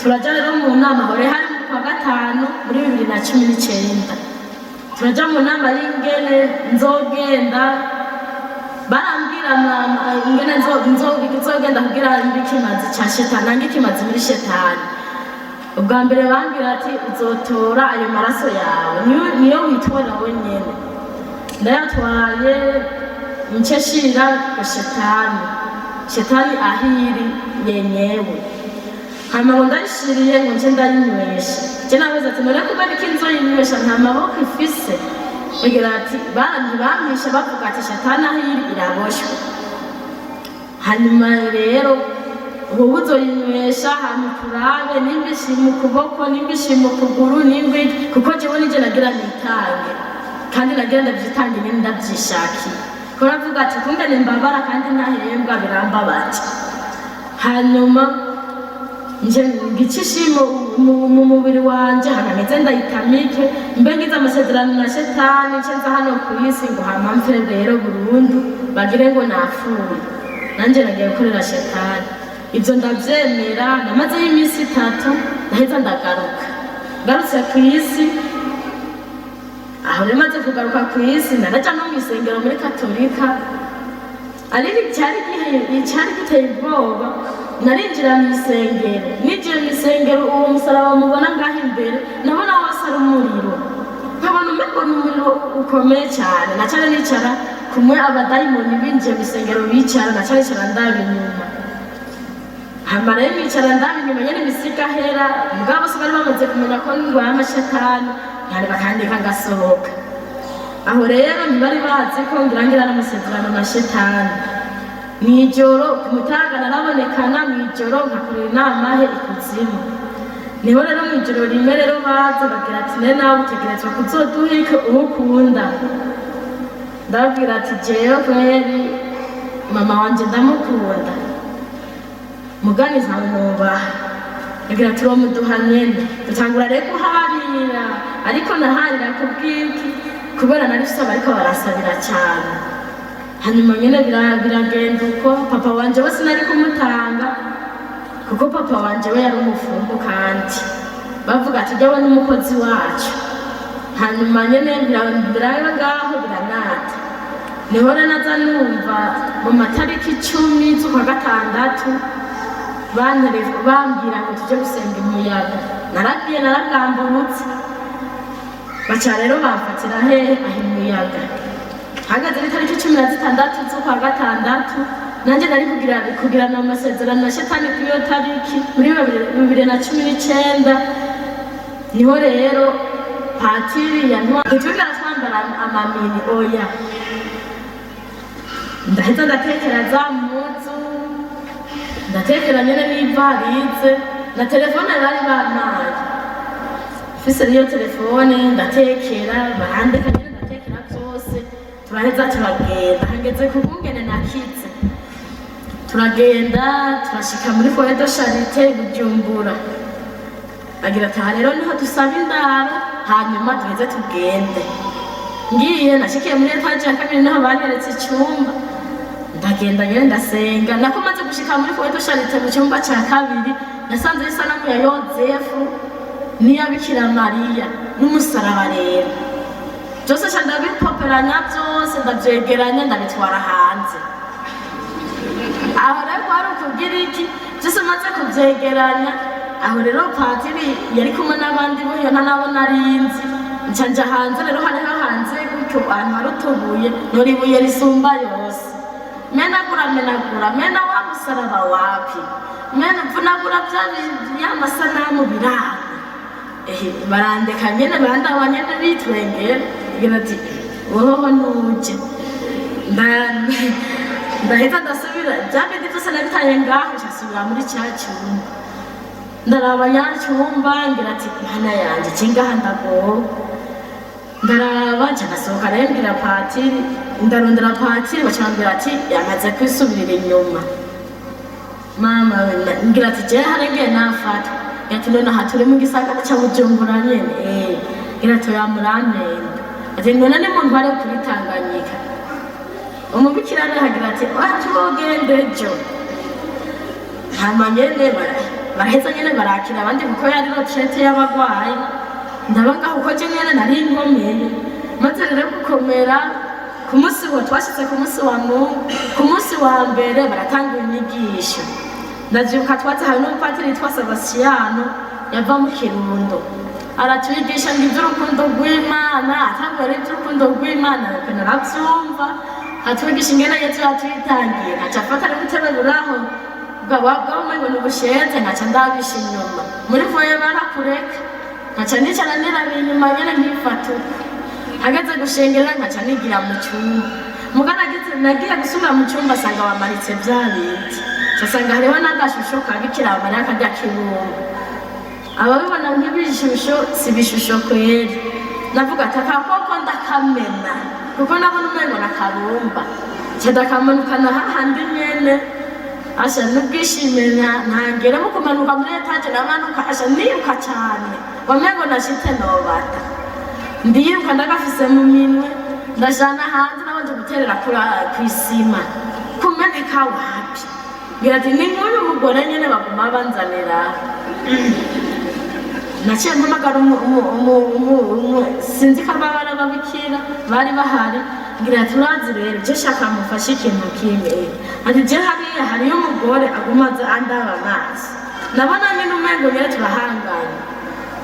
turaja rero mu nama hore hari mu kwa gatanu muri 2019 turaja mu nama y'ingene nzogenda barambwira ingene nzogenda kugira ikimazi ca shetani nange ikimazi muri shetani ubwa mbere bambwira ati uzotora ayo maraso yawe niyo witora wenyene ndayatwaye nsheshira shetani ahiri yenyewe hama ngo ndayishiriye ngo nje ndayinywesha je nabaza ati none kubera iki nzoyinywesha nta maboko ifise bagira ati bampisha bavuga ati shetani ahiri iraboshwe hanyuma rero ubu uzoyinywesha hama turabe nimba ishima ukuboko nimba ishima ukuguru nimba kuko jewe nije nagira nitange kandi nagira ndavyitange nyene ndavyishakiye ko navuga ati kungene mbabara kandi ntahembwa birambabaje hanyuma nje ngicishimo mu mubiri wanje hakameze ndayitamike mbe ngize amasezerano na shetani ncenza hano ku isi ngo hama mfe rero burundu bagire ngo napfuye nanje nagiye gukorera shetani ivyo ndavyemera namaze y'imisi 3 naheza ndagaruka ngarutse ku isi aho namaze kugaruka ku isi naraja no mw'isengero muri katolika ariko icyari giteye ubwoba narinjira mw'isengero ninjiye mw'isengero uwo musaraba mubona ngaho imbere nabona wose ari umuriro nkabona umengo ni umuriro ukomeye cyane nacane nicara kumwe abadayimoni binjiye mw'isengero bicara nacane nicara ndaba inyuma hama rero nicara ndaba inyuma nyene imisiga hera mugabo bose bari bamaze kumenya ko ndwaye amashetani ntari bakandika ngasohoka aho rero ntibari bazi ko ngirangira n'amasezerano na shetani mw'ijoro ku mutaga narabonekana mw'ijoro nkakorera inama he ikuzimu niho rero mw'ijoro rimwe rero baza bagira ati ne nawe utegerezwa kuzoduhika uwo ukunda ndababwira ati jewe kweri mama wanje ndamukunda mugani ntamubaha agira ati uwo muduha nyene dutangura rero kuharira ariko naharira kubwiki kubera narifise abariko barasabira cyane hanyuma nyene biragenda uko papa wanje we sinari kumutanga kuko papa wanje we yari umufumbu kandi bavuga ati jyawe n'umukozi wacu hanyuma nyene biraba ngaho biranata niho rero naza numva mu matariki 10 z'ukwa gatandatu bambwira ngo tuje gusenga umuyaga naragiye naragamburutse baca rero bamfatira hehe aho umuyaga hagaze itariki 16 z'ukwa gatandatu nanje nari kugirana amasezerano na shetani kuri iyo tariki muri 2019 niho rero patiri yantwa twigara twambara amamini oya ndahita ndatekera za muzu ndatekera nyene n'ivarize na telefone bari bampaye mfise niyo telefone ndatekera barandika nyene ndatekera vyose turaheza turagenda hageze ku bungene nakize turagenda turashika muri foyer de charité Bujumbura agira ati aha rero niho dusaba indaro hanyuma duheze tugende ngiye nashikiye muri etaje ya kabiri naho banyeretse icyumba ndagenda nyene ndasenga nako maze gushika muri foyer de charité mu cyumba cya kabiri nasanze isanamu ya Yozefu niya Bikira Mariya n'umusaraba rero byose ca ndabipoperanya byose ndavyegeranya ndabitwara hanze aho rero kwari ukubwira iki byose maze kuvyegeranya aho rero patiri yari kumwe n'abandi bo nta nabo narinzi nca hanze rero hariho hanze gutyo ahantu hari utubuye noribuye risumba yose menagura mena wa musaraba wapi mena mvunagura ya masanamu biranga barandeka nyene bandaba nyene bitwengera igira ati wohoho nuje ndaheza ndasubira byabindi byose nabitaye ngaho nsubira muri cya cyumba ndaraba nyacyumba ngira ati mana yanje kingaha ndagowe ndaraba nca ndasohoka rero mbwira patiri ndarondera patiri bacambwira ati yamaze kwisubirira inyuma mama ngira ati je harengeye nafata ati none aha turi mu gisagara ca Bujumbura nyene ngira ati yamuramenda ati none ni muntu bari kubitanganyika umubikira arahagira ati watugende jo hama nyene baraheza nyene barakira abandi kuko yari retraite y'abagwayi ndabaga uko je nyene nari nkomeye maze rero gukomera ku munsi wa twashitse ku munsi wa ku munsi wa mbere baratanga inyigisho ndavyuka twatahawe n'umupatiri twa Sebastiano yava mu Kirundo aratwigisha ngo ivy'urukundo rw'Imana atangura ivy'urukundo rw'Imana ukena aravyumva atwigisha ingene Yesu yatwitangiye nkaca afata n'ubutebe buraho bwabwo ngo n'ubusheze nkaca ndabisha inyuma muri voye barakureka nkaca nicara nirabiye inyuma nyene nkifata hageze gushengera nkaca nigira mu cyumba mugana nagiye gusubira mu cyumba asanga bamaritse vya biti casanga hariho n'agashusho ka Bikira Mariya karya kibungo ababibona nk'ibishusho si bishusho kweri navuga ati akakoko ndakamena kuko nabona umengo nakabumba ca ndakamanukana hahandi nyene asha n'ubwishime ntangere mu kumanuka muri etaje namanuka asha niruka cane wamengo nashitse nobata ndiruka ndagafise mu minwe ndajana hanze nabanje guterera kw'isima kumeneka wapi ngira ati ni nk'uyu mugore nyene baguma banzanira naciye mpamagara sinzi ko ababara babikira bari bahari ngira ati urazi rero je shaka mufashe ikintu kimwe ati je hariya hariyo umugore aguma aza andaba amazi nabona nyine umengo nyene turahangana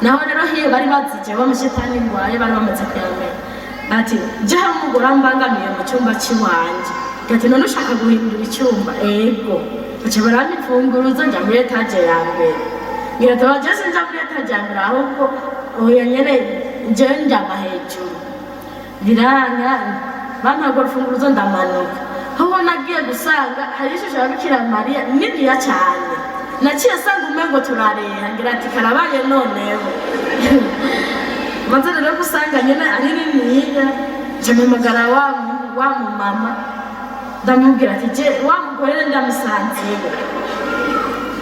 naho rero hiyo bari bazije bamushetani ngwaye bari bamaze kuyamenya ati je hari umugore ambangamiye mu cyumba cy'iwanje ati none ushaka guhindura icyumba ego aca baramfunguruza nja muri etaje ya mbere ngira ati waje sinja muri etaje ya mbere ahubwo oya nyene je njama hejuru biranga bampaga urufunguruzo ndamanuka aho nagiye gusanga hari ishusho ya Bikira Mariya niniya cyane naciye asanga umengo turareha ngira ati karabaye noneho maze rero gusanga nyene ari niniya mpamagara wa mama ndamubwira ati je wa mugore ndamusanziye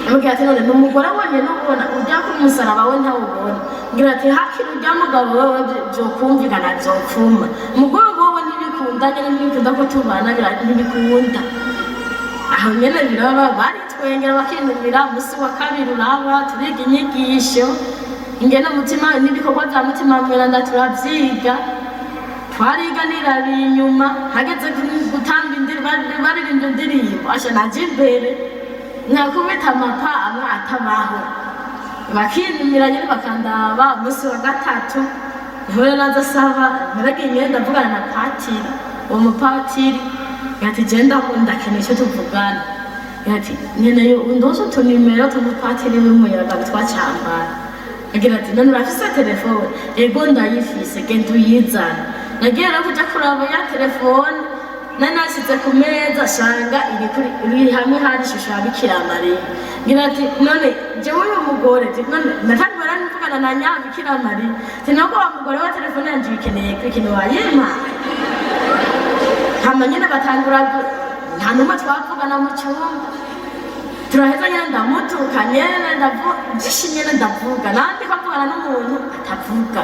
amubwira ati none n'umugore wonyene ubona ujya ku musaraba we ntawubona ngira ati hakiri ujya mugabo wewe vyokumvikana vyopfuma umugore wowe ntibikunda nyene ntibikunda ko tubana ntibikunda aho nyene biraba baritwengera bakinumira musi wa kabiri uraba turiga inyigisho ingene mutima n'ibikorwa vya mutima mweranda turavyiga twariga nirabiye inyuma hageze gutamba baririmba indirimbo asha naje imbere nkakubita amapa amwe atabaho bakinumira nyene bakandaba musi wa gatatu niho rero azasaba naragiye ngenda mvugana na patiri uwo mupatiri yati genda ndakeneye icyo tuvugana yati nkeneye undoze utunimero tw'umupatiri w'umuyaga witwa Cyambara agira ati none urafise telefone ego ndayifise genda uyizana nagiye rero kuja kuraba ya telefone nari nasize ku meza asanga iri hamwe hari ishusho ya Bikira Mariya ngira ati none jewe uyu mugore none natangwa nivugana na nya Bikira Mariya sinako wa mugore wa telefone yanje ikeneye kwikino wayema hama nyine batangura nta numwe twavugana mu cyumba turaheza nyine ndamutuka nyene ndishimye ndavuga nandi kavugana n'umuntu atavuga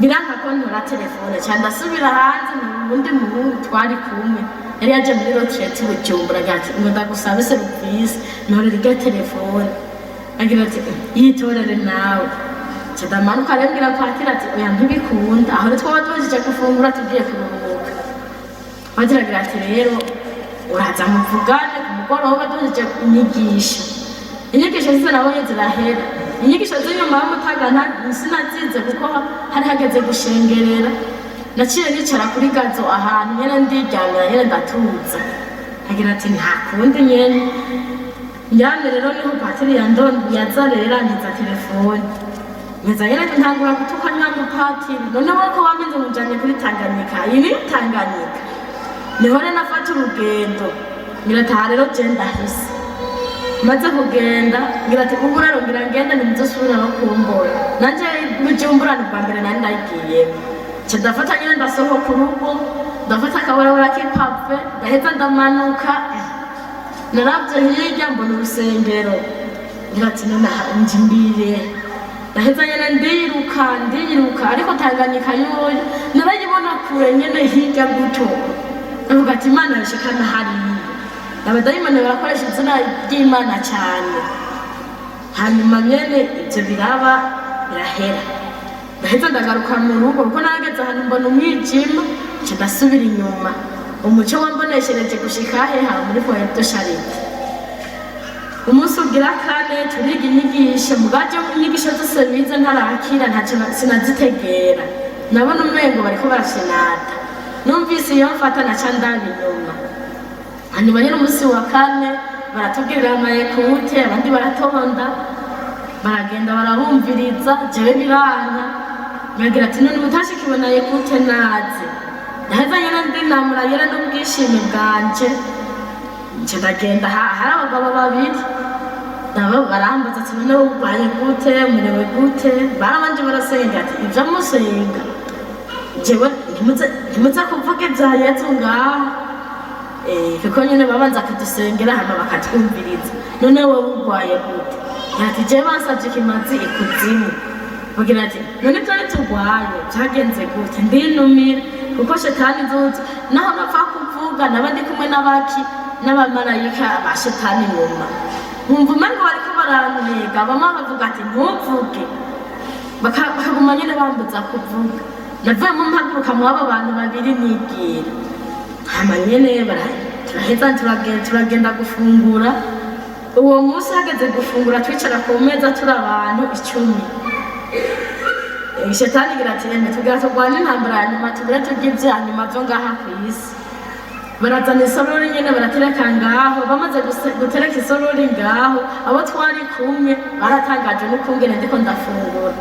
biranka ko ntora telefone cyane ndasubira hanze n'undi muhungu twari kumwe yari yaje muri retraite Bujumbura gati ngo ndagusaba service ntorera irya telefone agira ati yitorere nawe cyadamanuka arembwira patira ati oya ntibikunda aho twaba twaje gufungura tugiye kuruhuka bagiragira ati rero uraza muvugane ku mugoroba tuje inyigisho zose nabonye zirahera inyigisho z'inyuma y'umutagana sinazize kuko hari hageze gushengerera naciye nicara kuri gazo ahantu nyene ndiryamira nyene ndatuza agira ati nta kundi nyene njyane rero niho patiri yaza rero antiza telefone meza nyene ntangura gutuka nyambo patiri none wako wamenze mujanye kuri Tanganyika ibi Tanganyika niho rero nafata urugendo ngirataha rero je ndahise maze kugenda ngira ati ubu rero ngira ngende nimuzosubira no kumbora nanje Bujumbura ni bwa mbere nari ndagiyemo nca ndafata nyine ndasohoka urugo ndafata akabarabara k'ipave ndaheza ndamanuka naravye hirya mbona urusengero ngira ati none njimbire ndaheza nyine ndiruka ariko Tanganyika yoyo narayibona kure nyene hirya guto ndavuga ati Imana yashikana hariya abadayimoni barakoresha izina ry'Imana cyane hanyuma nyene ivyo biraba birahera ndaheza ndagaruka mu rugo kuko nageze ahantu mbona umwijima nca ndasubira inyuma umuco wamboneshereje gushika heha muri foyer de charité umunsi ugira kane turiga inyigisho mugaje inyigisho zose bize ntarakira ntacyo sinazitegera nabona umengo bariko barashinata numvise iyo mfata naca ndaba inyuma hanyuma nyine umunsi wa kane baratubwirira amayekute abandi baratonda baragenda barabumviriza jewe biranka bagira ati none utashikiwe na yekute naze ndaheza nyine ndinamura yera n'ubwishimi bwanje nce ndagenda hari abagabo babiri nabo barambaza ati none ubaye gute murewe gute barabanje barasenga ati ivyo musenga jewe ntimuze kuvuga ivya Yesu ngaho kuko nyine babanza kudusengera hama bakatwumviriza none wowe urwaye gute ati jewe bansavye ikimazi ikuzimu bagira ati none vyari turwaye vyagenze gute ndinumira kuko shetani nzuzi naho napfa kuvuga naba ndi kumwe n'abamarayika ba shetani nyuma nkumva umengo bariko barantega bamwe bavuga ati ntuvuge bakaguma nyine bambuza kuvuga navuyemo mpaguruka mu abo bantu babiri nigira hama nyene turaheza turagenda gufungura uwo munsi hageze gufungura twicara ku meza turi abantu 10 shetani igira ati reme tugira turwane intambara ya nyuma tugire turye ivya nyuma vyo ngaha kw'isi barazana isorori nyene baratereka ngaho bamaze gutereka isorori ngaho abo twari kumwe baratangaje n'ukungene ndiko ndafungura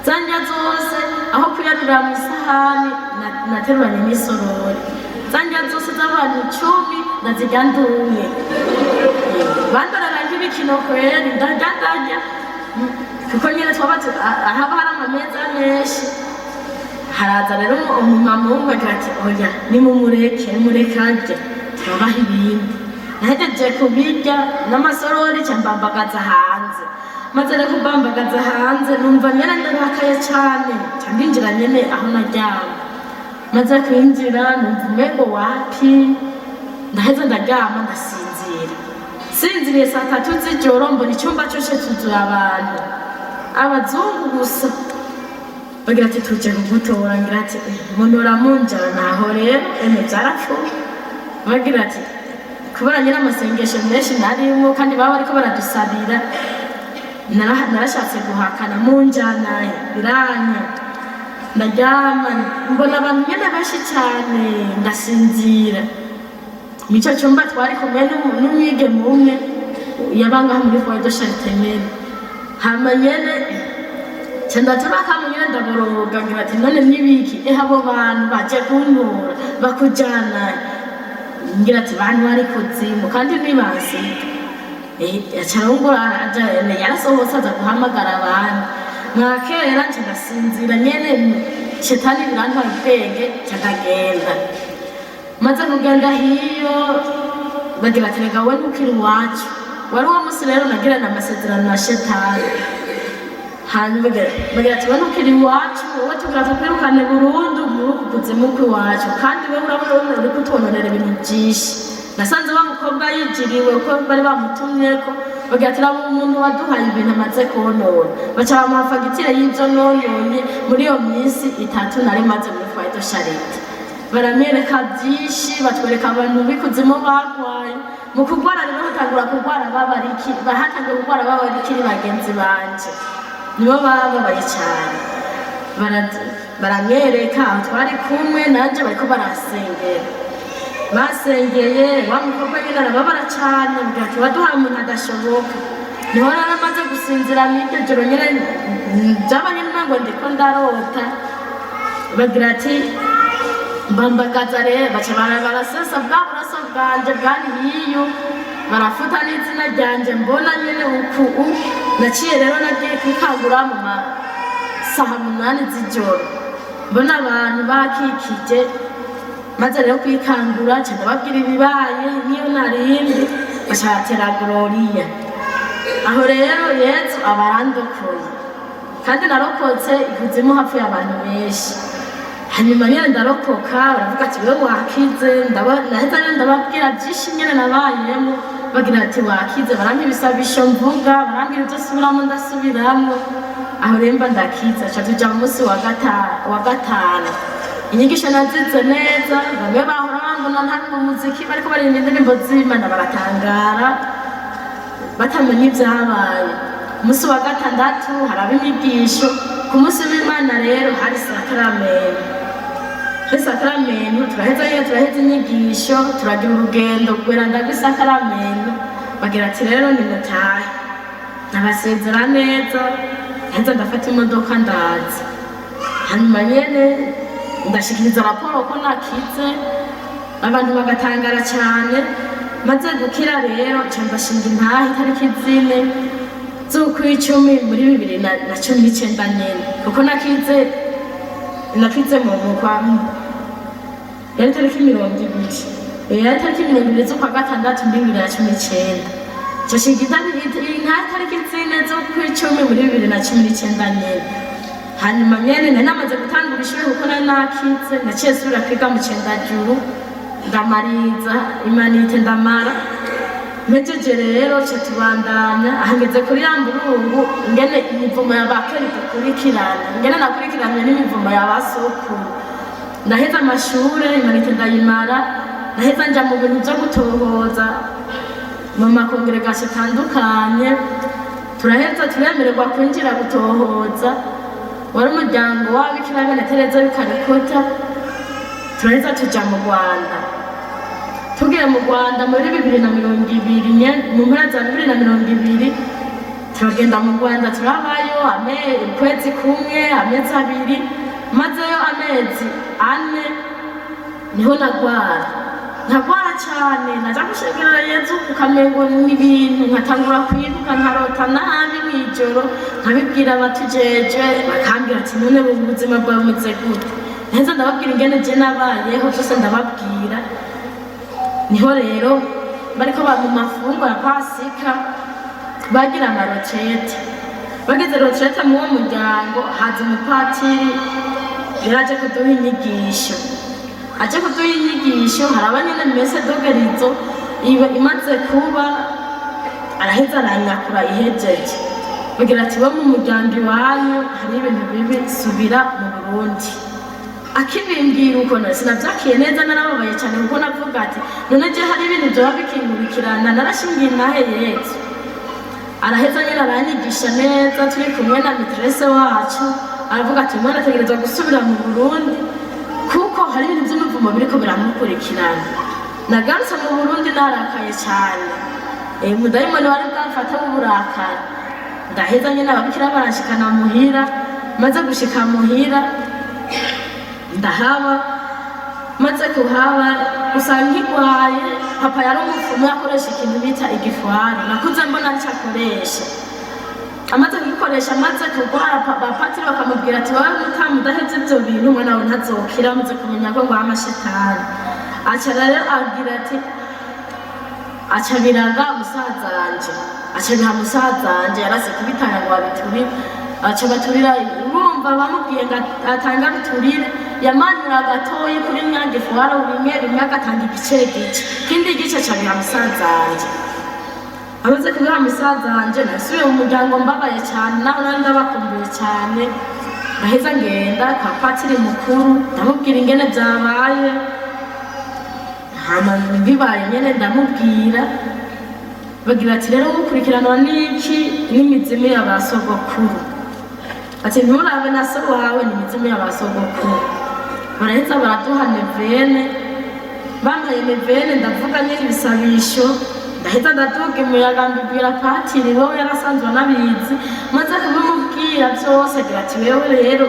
zanja zose aho kuyarura mu isahani nateruranye n'isorori zanja zose z'abantu 10 nazirya ndumwe bandorera nk'ibikino kweri ndarya kuko nyene twaba haba hari amameza menshi haraza rero umumama umwe agira ati oya mureke arye turabaha ibindi nahejeje kubirya n'amasorori ca mbambagaza hanze maze rero kubambagaza hanze numva nyene ndarakaye cane ca ndinjira nyene aho naryama maze kwinjira numva umengo wapi ndaheza ndaryama ndasinzira sinziriye saa 3 z'ijoro mbona icumba cose cuzuye abantu abazungu gusa bagira ati tuje kugutora ngira ati munora munjana naho rero byarapfu bagira ati kubera nyina amasengesho menshi narimo kandi baba bariko baradusabira narashatse guhakana munjana biranya ndaryama mbona abantu nyene benshi cyane ndasinzira mico cyumba twari kumwe n'umwigeme umwe yabanga muri foyer de charité hama nyene cyanda turakamu nyene ndaboroga ngira ati none nibiki abo bantu baje kuntura bakujana ngira ati bantu bari kuzimu kandi ntibasiga acarongora yarasohotse aza guhamagara abantu mwakera nca ndasinzira nyene shetani birantwara ubwenge nca ndagenda maze kugenda hiyo bagira ati rega we ntukiri iwacu wari uwo musi rero nagirana amasezerano na shetani hanyuma bagira ati we ntukiri iwacu wowe tugira tukwirukane burundu muri uku kuzimu kw'iwacu kandi we urabona uri kutwononera ibintu vyinshi nasanze wa mukobwa yijiriwe ko bari bamutumyeko bagira ati raba umuntu waduhaye ibintu amaze konona baca bamuha fagitire y'ivyo nononye muri iyo minsi 3 nari maze muri foyer de charite baramwereka vyinshi batwereka abantu bikuzimu barwaye mu kurwara rero hatangura kurwara babarikiri bagenzi banje nibo bababaye cyane baramwereka aho twari kumwe nanje bariko barasengera basengeye wa mukobwa nyine arababara cyane mbwira ati waduhaye umuntu adashoboka niho rero amaze gusinzira mw'iryo joro nyine byabanye n'umengo ndiko ndarota bagira ati mbambagaza rero baca barasesa bwa buraso bwanje bwari hiyo barafuta n'izina ryanje mbona nyine uku naciye rero nagiye kwikangura mu masaha 8 z'ijoro mbona abantu bakikije maze rero kwikangura nca ndababwira ibibaye niyo narindi baca batera Gloria aho rero Yesu abarandokoye kandi narokotse ikuzimu hapfuye abantu benshi hanyuma nyine ndarokoka baravuga ati wewe wakize naheza nyine ndababwira byinshi nyine nabayemo bagira ati wakize barampa ibisabisho mvuga barambwira ibyo subiramo ndasubiramo aho remba ndakiza ca tuja mu munsi wa gatanu inyigisho nazize neza bamwe bahora bambona ntari mu muziki bariko baririmba indirimbo z'Imana baratangara batamenya ibyabaye umunsi wa gatandatu haraba inyigisho ku munsi w'Imana rero hari sakramento turaheza inyigisho turagira urugendo kweranda rw'isakramento bagira ati rero nimutahe nabasezera neza heza ndafata imodoka ndaza hanyuma nyene ndashikiriza raporo ko nakize abantu bagatangara cyane maze gukira rero nca ndashinga intahe itariki 4 z'ukwicumi muri 2019 nyene kuko nakize mu mukwamu yari tariki 20 yari tariki 20 z'ukwa gatandatu muri 2019 cashinga intahe itariki 4 z'ukwicumi muri 2019 nyene hanyuma nyene nari namaze gutangura ishuri kuko nari nakize naciye subira kwiga mu Cendajuru ndamariza imanite ndamara mejeje rero ca tubandanya ahangeze kuri Yamburungu ingene imivumo y'abakeri dukurikirana ingene nakurikiranye n'imivumo y'abasokuru ndaheza amashure imanite ndayimara ndaheza nja mu bintu vyo gutohoza mu makongregasyo atandukanye turaheza turemererwa kwinjira gutohoza wari umuryango w'ababikira bene Tereza w'iKarikota turaheza tuja mu Rwanda tugiye mu Rwanda muri 2020 mu mpera za 2020 turagenda mu Rwanda turabayo ukwezi kumwe amezi 2 mazeyo amezi 4 niho nagwara cyane naja gushegera Yesu ukamengo n'ibintu nkatangura kwiruka nkarota nabi mw'ijoro nkabibwira abatujeje bakambwira ati none mu buzima bwawe bumeze gute neza ndababwira ingene je nabayeho byose ndababwira niho rero bariko mu mafungo ya Pasika bagira amarochete bageze rochete mu wo muryango haza umupatiri yaraje kuduha inyigisho aje kuduha inyigisho harabanyene mese dogerizo imaze kuba araheza aranyakura ihejeje bagira ati bo mu muryango iwanyu hari ibintu bibi subira mu Burundi akibimbwira uko sinavyakiye neza narababaye cyane kuko navuga ati none je hari ibintu vyoba bikingurikirana narashingiye nahe Yesu araheza nyine aranyigisha neza turi kumwe na mitrese wacu aravuga ati mwana ategerezwa gusubira mu Burundi kuko hari ibintu by'umuvumo biriko biramukurikirana nagarutse mu Burundi narakaye cyane mudayimoni wari bwamfata w'uburakari ndaheza nyine ababikira barashikana muhira maze gushika muhira ndahaba maze kuhaba usanga nkigwaye papa yari umupfumu yakoresha ikintu bita igifwari nakuze mbona aricyo akoresha amaze kugikoresha amaze kurwara abapatiri bakamubwira ati wowe mutamudaheze ibyo bintu umwana wawe ntazokira amaze kumenya ko ngo amashetani aca rero abwira ati aca biraga musaza wanje aca biha musaza wanje yarase kubitanga ngo babiturire aca baturira urumva bamubwiye ngo atanga biturire yamanyura gatoyi kuri nyange fuwara rimwe agatanga igice ikindi gice aca biha musaza wanje amaze kubiha musaza wanje nasubiye mu muryango mbabaye cyane naho nari ndabakumbuye cyane naheza ngenda kwa patiri mukuru ndamubwira ingene byabaye hama bibaye nyene ndamubwira bagira ati rero gukurikiranwa n'iki n'imizimu y'abasogokuru ati nturabe na so wawe n'imizimu y'abasogokuru baraheza baraduha nevene bampaye nevene ndavuga n'ibisabisho ndahita ndaduga umuyaga mbibwira patiri wowe yarasanzwe anabizi maze kubimubwira byose agira ati wewe rero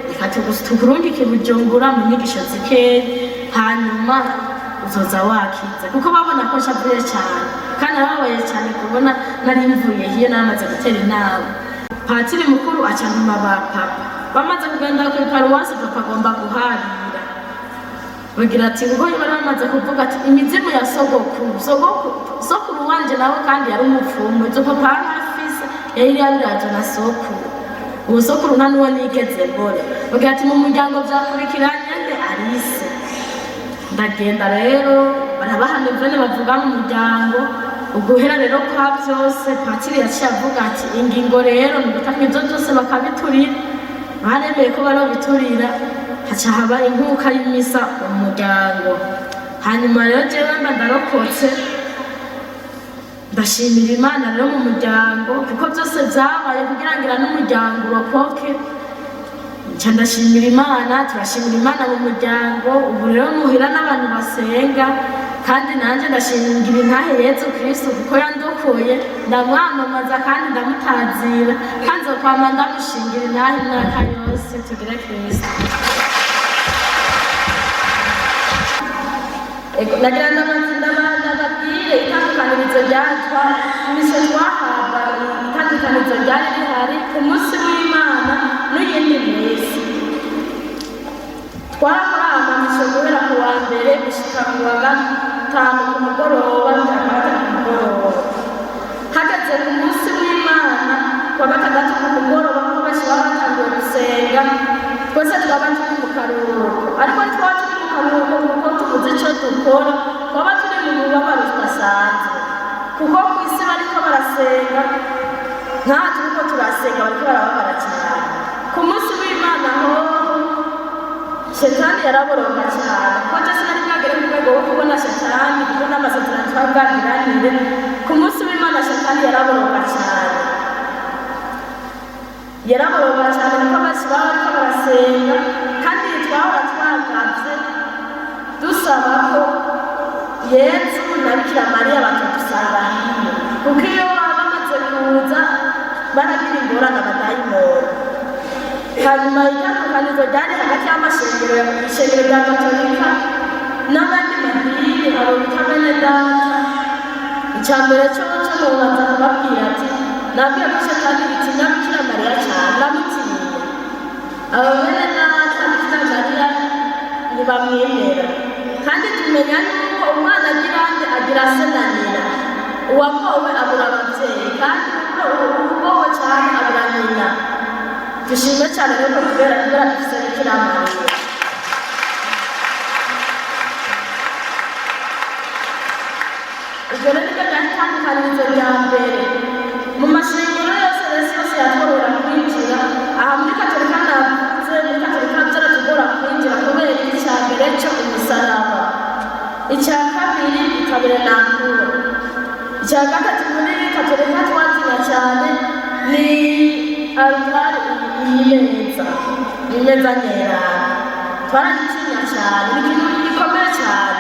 reka tukurungike Bujumbura mu nyigisho zikeyi hanyuma uzoza wakize kuko babona ko nshavuye cyane kandi ababaye cyane kubona nari mvuye hiyo namaze gutera inama patiri mukuru aca ntuma ba papa bamaze kugenda kuri paruwasi papa agomba guharira bagira ati ngo bari bamaze kuvuga ati imizimu ya sogokuru wanje nawe kandi yari umupfumu ibyo papa yari afise yari yabiraje na sokuru uwo sokuru nta n'uwo nigeze mbona bagira ati mu muryango byakurikiranye nde arise ndagenda rero barabaha nevene bavuga mu muryango uguhera rero kwa byose patiri yaciye avuga ati ingingo rero ni gutanga ibyo byose bakabiturira baremeye ko barobiturira haca haba inkuka y'imisa mu muryango hanyuma rero jewe mba ndarokotse ndashimira Imana rero mu muryango kuko byose byabaye kugira ngo n'umuryango urokoke nca ndashimira Imana turashimira Imana mu muryango ubu rero muhira n'abantu basenga kandi nanjye ndashingira intahe Yesu Kristo kuko yandokoye ndamwamamaza kandi ndamutazira kandi nzokwama ndamushingira intahe imyaka yose tugire Kristo nagira ndababwire itandukanirizo ryatwa imisho twahabwa itandukanirizo ryari rihari ku munsi w'Imana n'iyindi minsi twarakora amamisho guhera ku wa mbere gushika ku wa gatanu ku mugoroba ku mugoroba hageze ku munsi w'Imana ku wa gatandatu ku mugoroba kuko benshi baba batangiye gusenga twese twaba turi mu karuhuko ariko twaba turi mu karuhuko kuko tubuze icyo dukora twaba turi mu mubabaro tudasanzwe kuko ku isi bariko barasenga ntaha turiko turasenga bariko barababara cyane ku munsi w'Imana ho shetani yaraboroga cyane kuko je sinari bwagere ku rwego rwo kubona shetani kuko n'amasezerano twabwagiranire ku munsi w'Imana shetani yaraboroga cyane kuko benshi baba bariko barasenga kandi twahora twagavye dusaba ko Yesu na Bikira Mariya batadusanga hiyo kuko iyo baba bamaze kuza baragira ingorane abadayimoni hanyuma itandukanizo ryari hagati y'amashengero ishengero rya Gatolika n'abandi madini abo bita bene data icya mbere cyo mubanza kubabwira ati nabwiye ko shetani bitinya Bikira Mariya cyane ndamutinya abo bene data Bikira Mariya ntibamwemera kandi tumenya yuko umwana agira ande agira se na nyina uwagowe abura ababyeyi kandi uwowe cyane abura nyina dushime cyane rero kubera dufise Bikira Mariya ubwo rero nibyo ryari itandukanirizo rya mbere mu mashengero yose yatworora kwinjira aha muri Katolika navuze muri Katolika byaratugora kwinjira kubera icya mbere cyo umusaraba icya kabiri itabernakulo icya gatatu muri Katolika twatinya cyane ni altare imeza nyerana twarayitinya cyane ni ikintu gikomeye cyane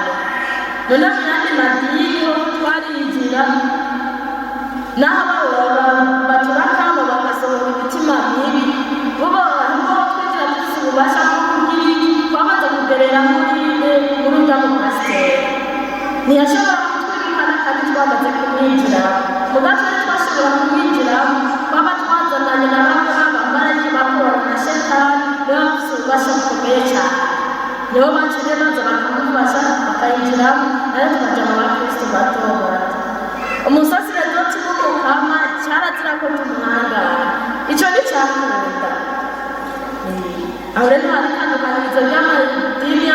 none mu yandi madini ho twarigira n'abo baturakamo bagasohora imitima mibi bo twinjira dufite ububasha bwo kugira twamaze kugerera muri ntiyashobora kutwirukana kandi twamaze kumwinjira mu gace twashobora kumwinjira twaba twazananye na bamwe b'abamarayika bakorana na shetani nibo bafite ububasha bukomeye cyane nibo baciye maze bakamufasha bakayinjiramo nayo tukajya mu bakristo bato bato umusaseredoti w'umukama cyarazira ko tumuhangara icyo ni cyakunda aho rero hari itandukanirizo ry'amadini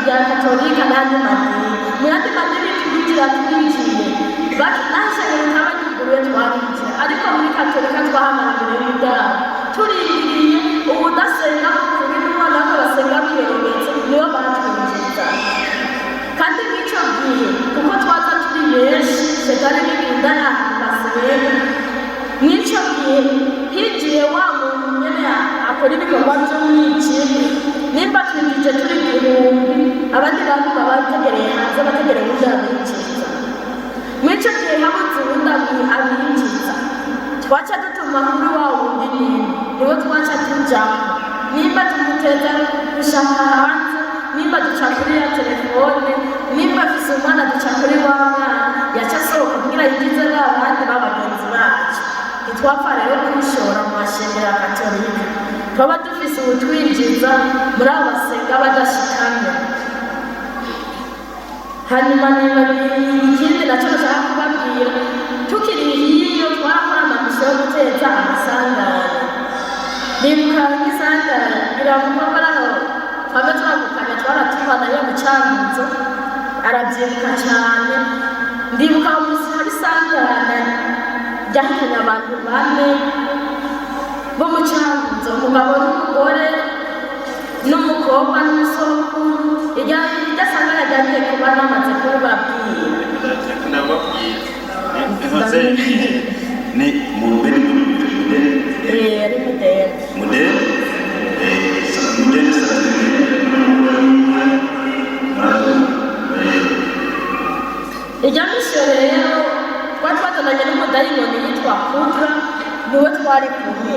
ya katolika n'andi madini mu yandi madini twinjira twinjiye nashengero nk'abanyuguruye twarinjira ariko muri katolika twahamara imbere y'umuryango turindiriye ubudasenga kuri n'umwana we basenga bihereretse nibo batwinjiza kandi n'icyo gihe kuko twaza turi benshi shetani n'ibinda y'ahantu basenga n'icyo gihe higiye wa muntu nyine akora ibikorwa by'umwijima nimba twinjije turi igihumbi abandi bantu baba bategereye hanze bategereye ubundi abinjiza muri icyo gihe habutse ubundi abinjiza twaca dutuma kuri wa wundi niwe twaca tujyamo nimba tumuteza gushaka hanze nimba duca kuri ya telefone nimba afise umwana duca kuri wa mwana yaca asohoka kugira yinjize ba bandi b'abagenzi bacu ntitwapfa rero kwishora mu mashengero ya katolika twaba dufise ubutwinjiza muri abo basenga badashikamye hanyuma ikindi nacyo nashaka kubabwira tukiri hiyo twarakora amamisiyo yo guteza amasanganya nibuka nk'isanganya biravuga ko twaba turagukanya twaratubana yo mu Cankuzo arabyibuka cyane ndibuka umunsi hari isanganya ryahitanye abantu bane bo mu Cankuzo umugabo n'umugore n'umukobwa n'umusokuru iryo sanganya ryagiye kuba namaze kubabwira ni mu mbere ari mudende iryo misiyo rero twari twatananye n'umudayimoni yitwa Kudra niwe twari kumwe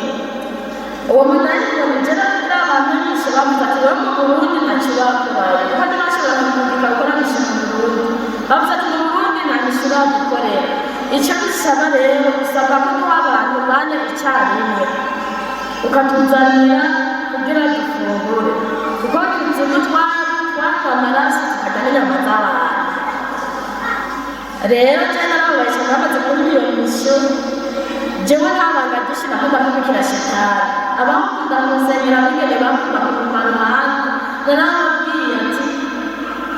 uwo mudayimoni njyewe kugira abantu benshi bavuga ati rero mu Burundi ntacyo bakoraye kuko ntibashobora kumurika gukora misiyo mu Burundi bavuze ati mu Burundi nta misiyo badukorera icyo bisaba rero usabwa ko duha abantu bane icyarimwe ukatuzanira kugira dufungure kuko tuzi twanywa amaraso tukajya n'inyama z'abantu rero cyane n'ababaye cyane bamaze kuri iyo misiyo jewe ntabanga dushyiraho ndakubikira shetani abakunda musengera bigene bakunda kumva ruhande narababwiye ati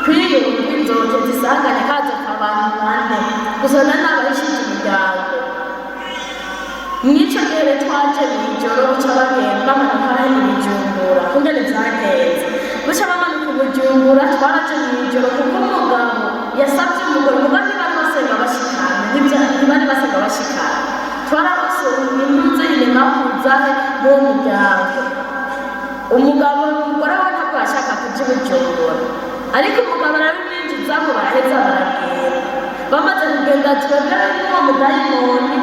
kwiyo inzoke zisanganye kaje abantu bane gusa n'abarishije imiryango mw'icyo gihe twaje mw'ijoro buca bagenda bamanuka hano Bujumbura kungene byagenze buca bamanuka Bujumbura twaraje mw'ijoro kuko umugabo yasabye umugore umugabo ntibari basenga bashikana ntibari basenga bashikana twarabose impunzi inyuma kuzahe n'uwo muryango umugabo umugore we ntabwo yashaka kuja Bujumbura ariko umugabo arabimwinjizamo baraheza baragenda bamaze kugenda twebwe n'uwo mudayimoni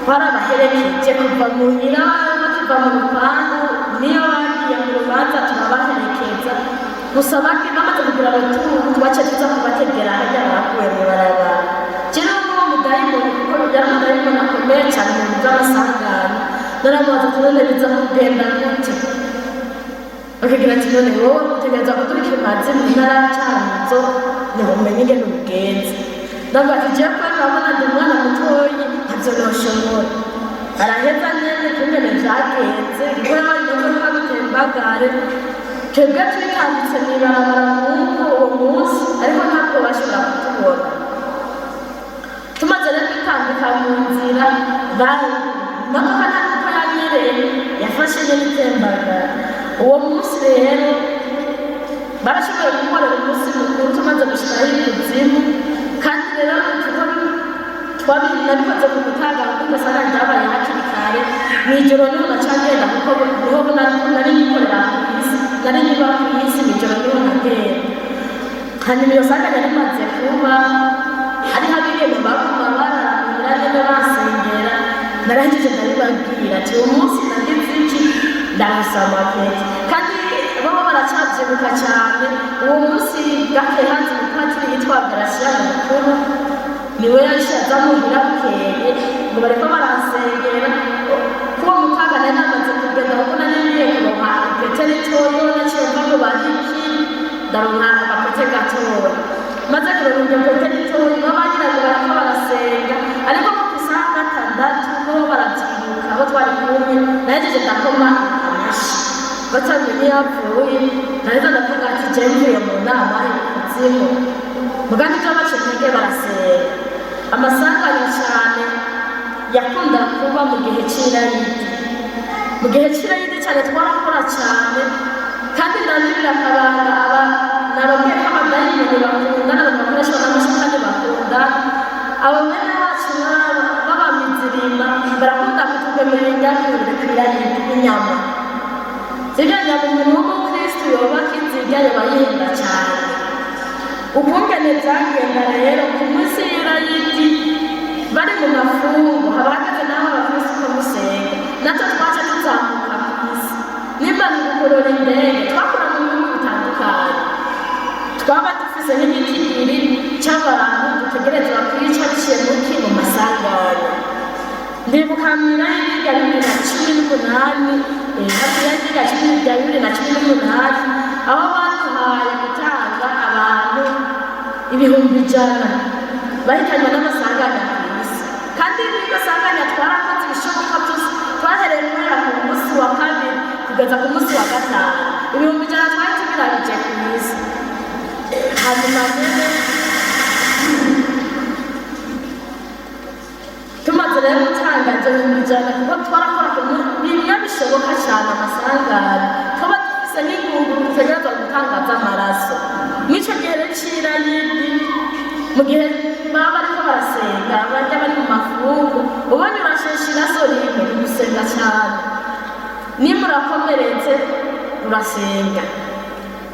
twarabaherekeje kuva muhira bakiva mu rupangu niyo bagiye mu rubanza turabaherekeza gusa bamaze kugira abatungu tubace tuza kubategera harya barakuwe mw'ibarabara jewe n'uwo mudayimoni kuko byari umudayimoni akomeye cyane mu bintu by'amasanganya naramubaza ati none biza kugenda gute bakagira ati none wowe utegereza kuturika imanzi mu ntara ya Cankuzo ntibumenye ingene ubigenza ndavuga ati jewe ko nabona ndi umwana mutoyi ntabyo noshobora araheza nyene kungene vyagenze kuko yabanyoze nk'agutembagare twebwe twitambitse mw'ibarabara nk'uko uwo munsi ariko ntabwo bashobora kutubona tumaze rero kwitambika mu nzira imodoka ntabwo yanyereye yafashe nyene itembagara uwo munsi rero barashoboye gukorera umunsi mukuru tumaze gushikaho ikuzimu kandi rero nabikoze mu mutaga kuko ugasanga ryabaye hakiri kare mw'ijoro niho nacagenda kuko niho nari nikorera kw'isi nari niba kw'isi mw'ijoro niho nagenda hanyuma iyo sanganya rimaze kuba hariho abigeme baguma bararamira nyene basengera narangije ndabibabwira ati uwo munsi nagize iki ndamusaba kete kandi baba baracabyibuka cyane uwo munsi gake hanze umupatiri yitwa Garasiya mukuru niwe yaje azamuhira bukeye ngo bariko barasengera kuwo mutagana namaze kugenda kuko nari ngiye kuronka ipeteri toyo naciye mva ngo bariki ndaronka agapete gatoya maze kuronka iryo peteri toyo nibo bagira ngo bariko barasenga ariko ku isaha gatandatu bo baravyibuka aho twari kumwe nahejeje ndakoma amashi batamenye yapfuye naheza ndavuga ati je mvuye mu nama y'ikuzimu mugambi ibyo bace intege barasenga amasanganya cyane yakunda kuba mu gihe cy'irayidi cyane twarakora cyane kandi ndanirira akabanga nababwiye ko abadayimoni bakunda n'abantu bakoresha n'amashitani bakunda abo bene wacu b'abamizirima barakunda kutugemera indyakirire kw'irayidi n'inyama zirya nyama umuntu w'umukristu yoba akizirya yoba yihenda cyane ukungene byagenda rero ku munsi y'irayidi bari mu mafungo haba hageze n'aho abakristu ko musenga natwe twaca tuzamuka ku isi nimba ni gukorora indege twakora mu bihugu bitandukanye twaba dufise n'igitigiri cy'abantu dutegerezwa kwica biciye muki mu masanganya ndibuka mu irayidi rya 2018 hafi ya 2018 aho baduhaye gutanga abantu 100,000 bahitanywe n'amasanganya ku isi kandi n'iryo sanganya twarakoze ibishoboka byose twahereye guhera ku munsi wa kabiri kugeza ku munsi wa gatanu 100,000 twari tubirabije ku isi hanyuma rero tumaze rero gutanga ibyo 100,000 kuko twarakora bimwe bishoboka cyane amasanganya tuba dufise n'ingunguru dutegerezwa gutangaza amaraso mw'icyo gihe rero c'irayidi mu gihe baba bariko barasenga barya bari mu mafungu ubonye urashesha iraso rimwe ni gusenga cyane nimba urakomeretse urasenga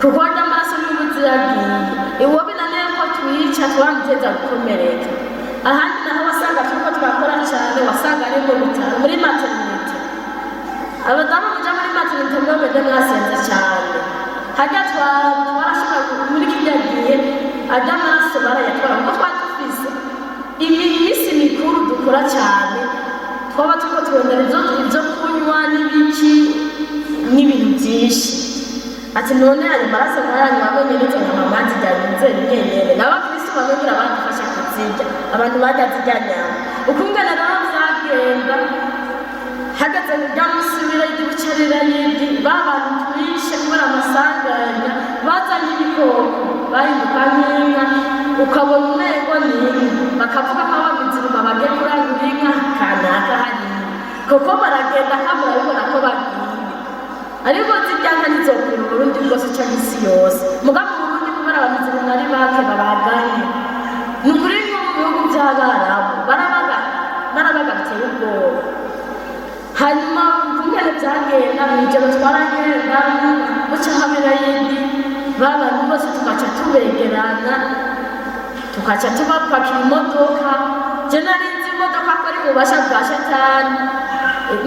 kuko warya amaraso y'ubuzi yagiye iwo binaniye ko twica turamuteza gukomereka ahandi naho wasanga turiko turakora cyane wasanga ari mu bitaro muri maternité abadamu muja muri maternité mwebwe mwasenze cyane hajya twarashobora muri kirya gihe ajya amaraso barayatwara kuko twadufise iminsi mikuru dukora cyane twaba turiko turondera ibyo kunywa n'ibiki n'ibintu byinshi ati none ayo maraso mwayanyu wabonye n'izo nyama mwazijyanye nyenyene n'abakristo babongira badufasha kuzirya abantu barya zirya nyama ukungana rero vyagenda hageze kurya munsi w'ibucarira yindi babantu twishe kubera amasanganya bazanye ibikoko bahinduka nk'inka ukabona umengo n'inka bakavuga ko abamizirima bagiye kurangura inka kanaka hariya kuko baragenda kandi barabibona ko bagiye ariko zirya nka ntizokwira Uburundi bwose cyangwa isi yose mugabo mu Burundi kubera abamizirima ari bake babaganye ni ukuri nko mu bihugu by'Abarabu barabaga biteye ubwoba hanyuma kungene byagenda mw'ijoro twaragenda buca habera yindi babantu bose tukaca tubegerana tukaca tubapakira imodoka je narinzi imodoka ko ari ububasha bwa shetani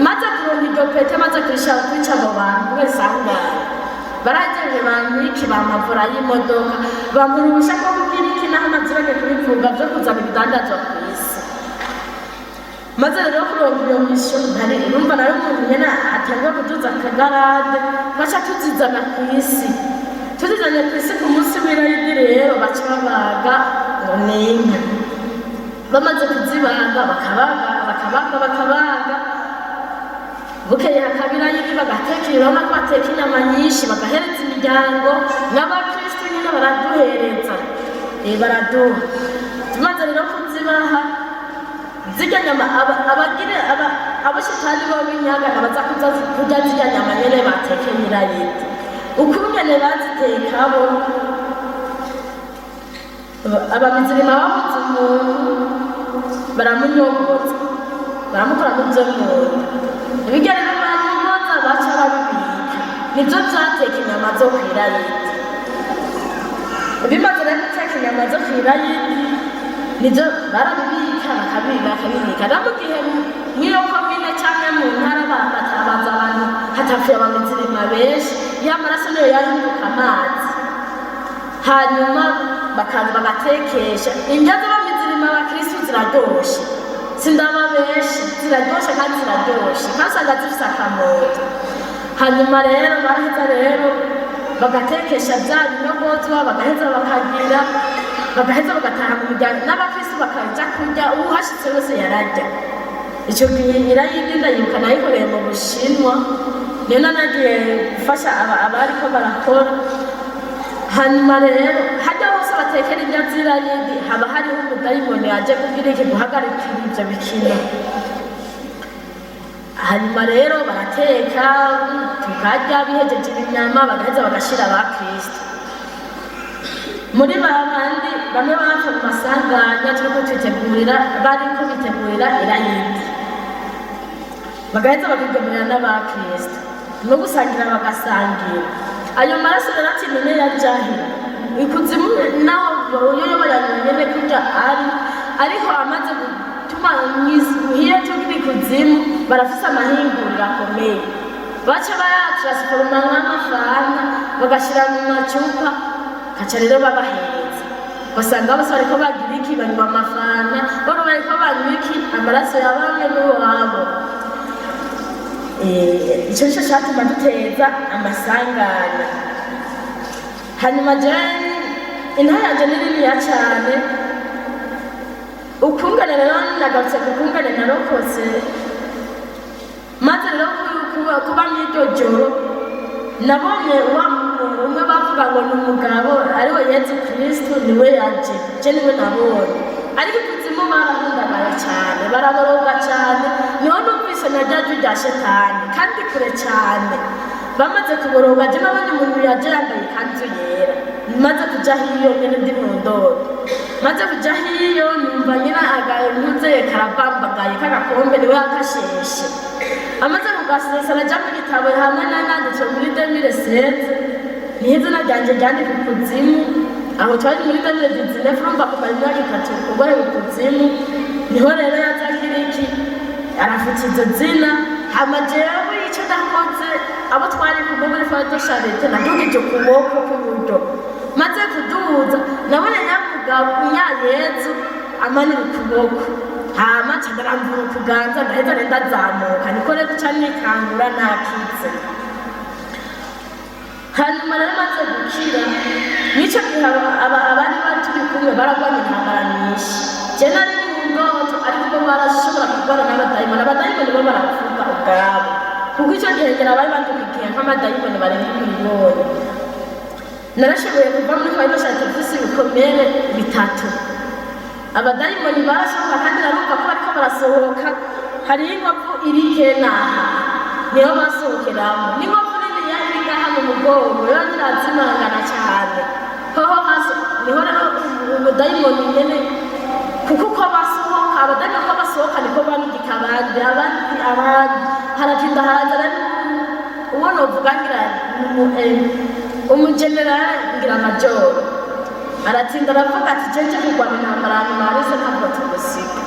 maze kuronka iryo pete maze kwica abo bantu kubera isanganya barageje banyiki bamavura y'imodoka bamura ubusha bwo kugira iki naho nazirage kubivuga byo kuzana ibidandazwa ku isi maze rero kuronka iyo misho ntari urumva nari umuntu nyene atangiye kuduza akagarade baca tuzizana ku isi tuzizanye ku isi ku munsi w'irayidi rero baca babaga ngo n'inka bamaze kuzibaga bakabaga bukeye hakabira yindi bagatekera urabona ko bateka inyama nyinshi bagahereza imiryango n'abakristo nyine baraduhereza baraduha tumaze rero kuzibaha zirya nyama abashitani bo b'inyagana baza kuza kurya zirya nyama nyene batekeye irayidi ukungene baziteka bo abamizirima babuze umuntu baramunyogoza baramukora mu byo munda ibigere n'abanyogoza baca babibika nibyo byateka inyama zo kw'irayidi bimaze rero guteka inyama zo kw'irayidi nibyo barabibika bakabibika no mu gihe mw'iyo komine cyangwa mu ntara batabaza abantu hatapfuye abamizirima benshi, ya maraso niyo yahinduka amazi, hanyuma bakaza bagatekesha. Indya z'abamizirima abakristu ziraryoshe, sindaba benshi, ziraryoshe kandi ziraryoshe kandi usanga zifise akamoto. Hanyuma rero baraheza rero bagatekesha bya binyobozwa, bagaheza bakagira, bagaheza bagataha mu miryango n'abakristu bakaja kurya, uwuhashitse wese yararya. Icyo gihe irayindi ndayibuka nayikoreye mu Bushinwa, niyo nagiye gufasha abariko barakora. Hanyuma rero hajya hose batekera indya z'irayindi haba hariho umudayimoni yaje kugira iki guhagarikira ivyo bikino. Hanyuma rero barateka tukarya, bihejeje inyama bagaheza bagashira abakristu. Muri babandi bamwe bapfa mu masanganya turiko twitegurira, bariko bitegurira irayindi, bagaheza bakigemurira n'abakristu no gusangira bagasangira. Ayo maraso rero ati none yajahe ikuzimu naho yoyo bayanyene kurya ariko amaze gutuma hiyo tukiri kuzimu barafise amahinguriro akomeye, baca bayatransforma nk'amafanta bagashira mu macupa, kaca rero babahereza. Basanga bose bariko bagira iki, banywa amafanta, bano bariko banywa iki, amaraso ya bamwe n'uwabo. Ico nico catuma duteza amasanganya. Hanyuma jewe intara yanje ni niniya cane, ukungane rero nagarutse kukungane narokotse, maze rero kuba mw'iryo joro nabonye wa umwe bavuga ngo ni umugabo ariwe Yesu Kristo niwe yaje, je niwe nabonye. Ariko ikuzimu barahundagaye cane, baraboroga cane, niho numvise na rya jwi rya shetani kandi kure cane. Bamaze kuboroga je nabonye umuntu yaje yambaye ikanzu yera, maze kuja hiyo nyene ndi mu ndoto, maze kuja hiyo numva nyina agaye mpuze karabambagaye kagakombe niwe yakasheshe. Amaze kugasesa araja mu gitabo hamwe nanditse muri 2016, niho izina ryanje ryandika ikuzimu. Aho twari muri 2019 urumva kumara imyaka 3 kugoye ikuzimu, niho rero yazagira iki arafuta izo zina. Hama jewe ico nakoze, abo twari kumwe muri Fado Charite nadugije ukuboko kw'iburyo, maze kuduza nabone nyamugabo Yezu amanira ukuboko, hama cadaramvura ukuganza ndaheza renda zamuka, niko rero guca nikangura nakitse. Hanyuma rero maze gukira, nico gihe abari turi kumwe baragwanye intambara nyinshi. Je nari mu ndoto ariko bo barashobora kurwana n'abadayimoni, abadayimoni bo baravuga ubwabo, kuko ico gihe ngira bari bandukiye nk'amadayimoni barenga miliyoni. Narashoboye kuva muri Fado Charite mfise ibikomere 3. Abadayimoni barashoboka kandi narumva ko bariko barasohoka, hari inkovu iri kenaha niho basohokeramo, n'inkovu nini yari ngaha mu mugongo rero ntirazimangana cane. Hoho hasi niho rero umudayimoni nyene, kuko uko basohoka abadayimoni ko basohoka niko bandika abandi haratinda haraza rero uwo novuga ngira umugenerali ngira majoro aratinda aravuga ati jeje kurwana intambara hanyuma harese ntabwo tugusiga,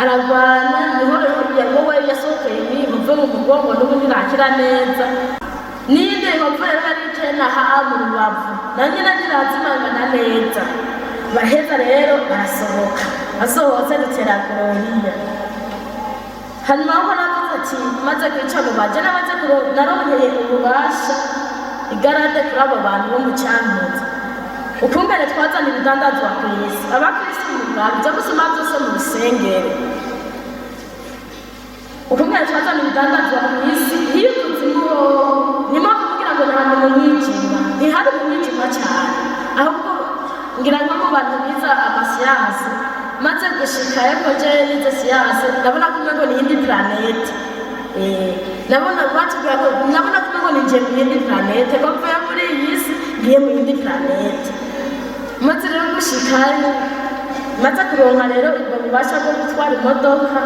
ararwana. Niho rero wowe yasohokeye n'inkovu mu mugongo n'ubundi ntakira neza, n'indi nkovu rero yari ikenaha mu rubavu nanjye ntirazimangana neza. Baheza rero barasohoka, basohotse dutera Gloria. Hanyuma aho navuze ati maze kwica mu baje nabaze naronkeye ububasha igarade kuri abo bantu bo mu Cankuzo, ukungene twazana ibidandazwa kw'isi, abakristu mu Rwanda byo gusoma byose mu rusengero, ukungene twazana ibidandazwa kw'isi. Iyo kuzimu ni mpamvu kugira ngo nta mu mwijima, ntihari mu mwijima cyane, ahubwo ngira ngo mu bantu biza amasiyansi maze gushikayo ko je nize siyansi ndabona ko ngo ni indi planete. Nabona batubwira ko nabona ko ngo nije mu yindi planete, ko mvuye muri iyi si ngiye mu yindi planete. Maze rero gushikayo maze kuronka rero ubwo bubasha bwo gutwara imodoka,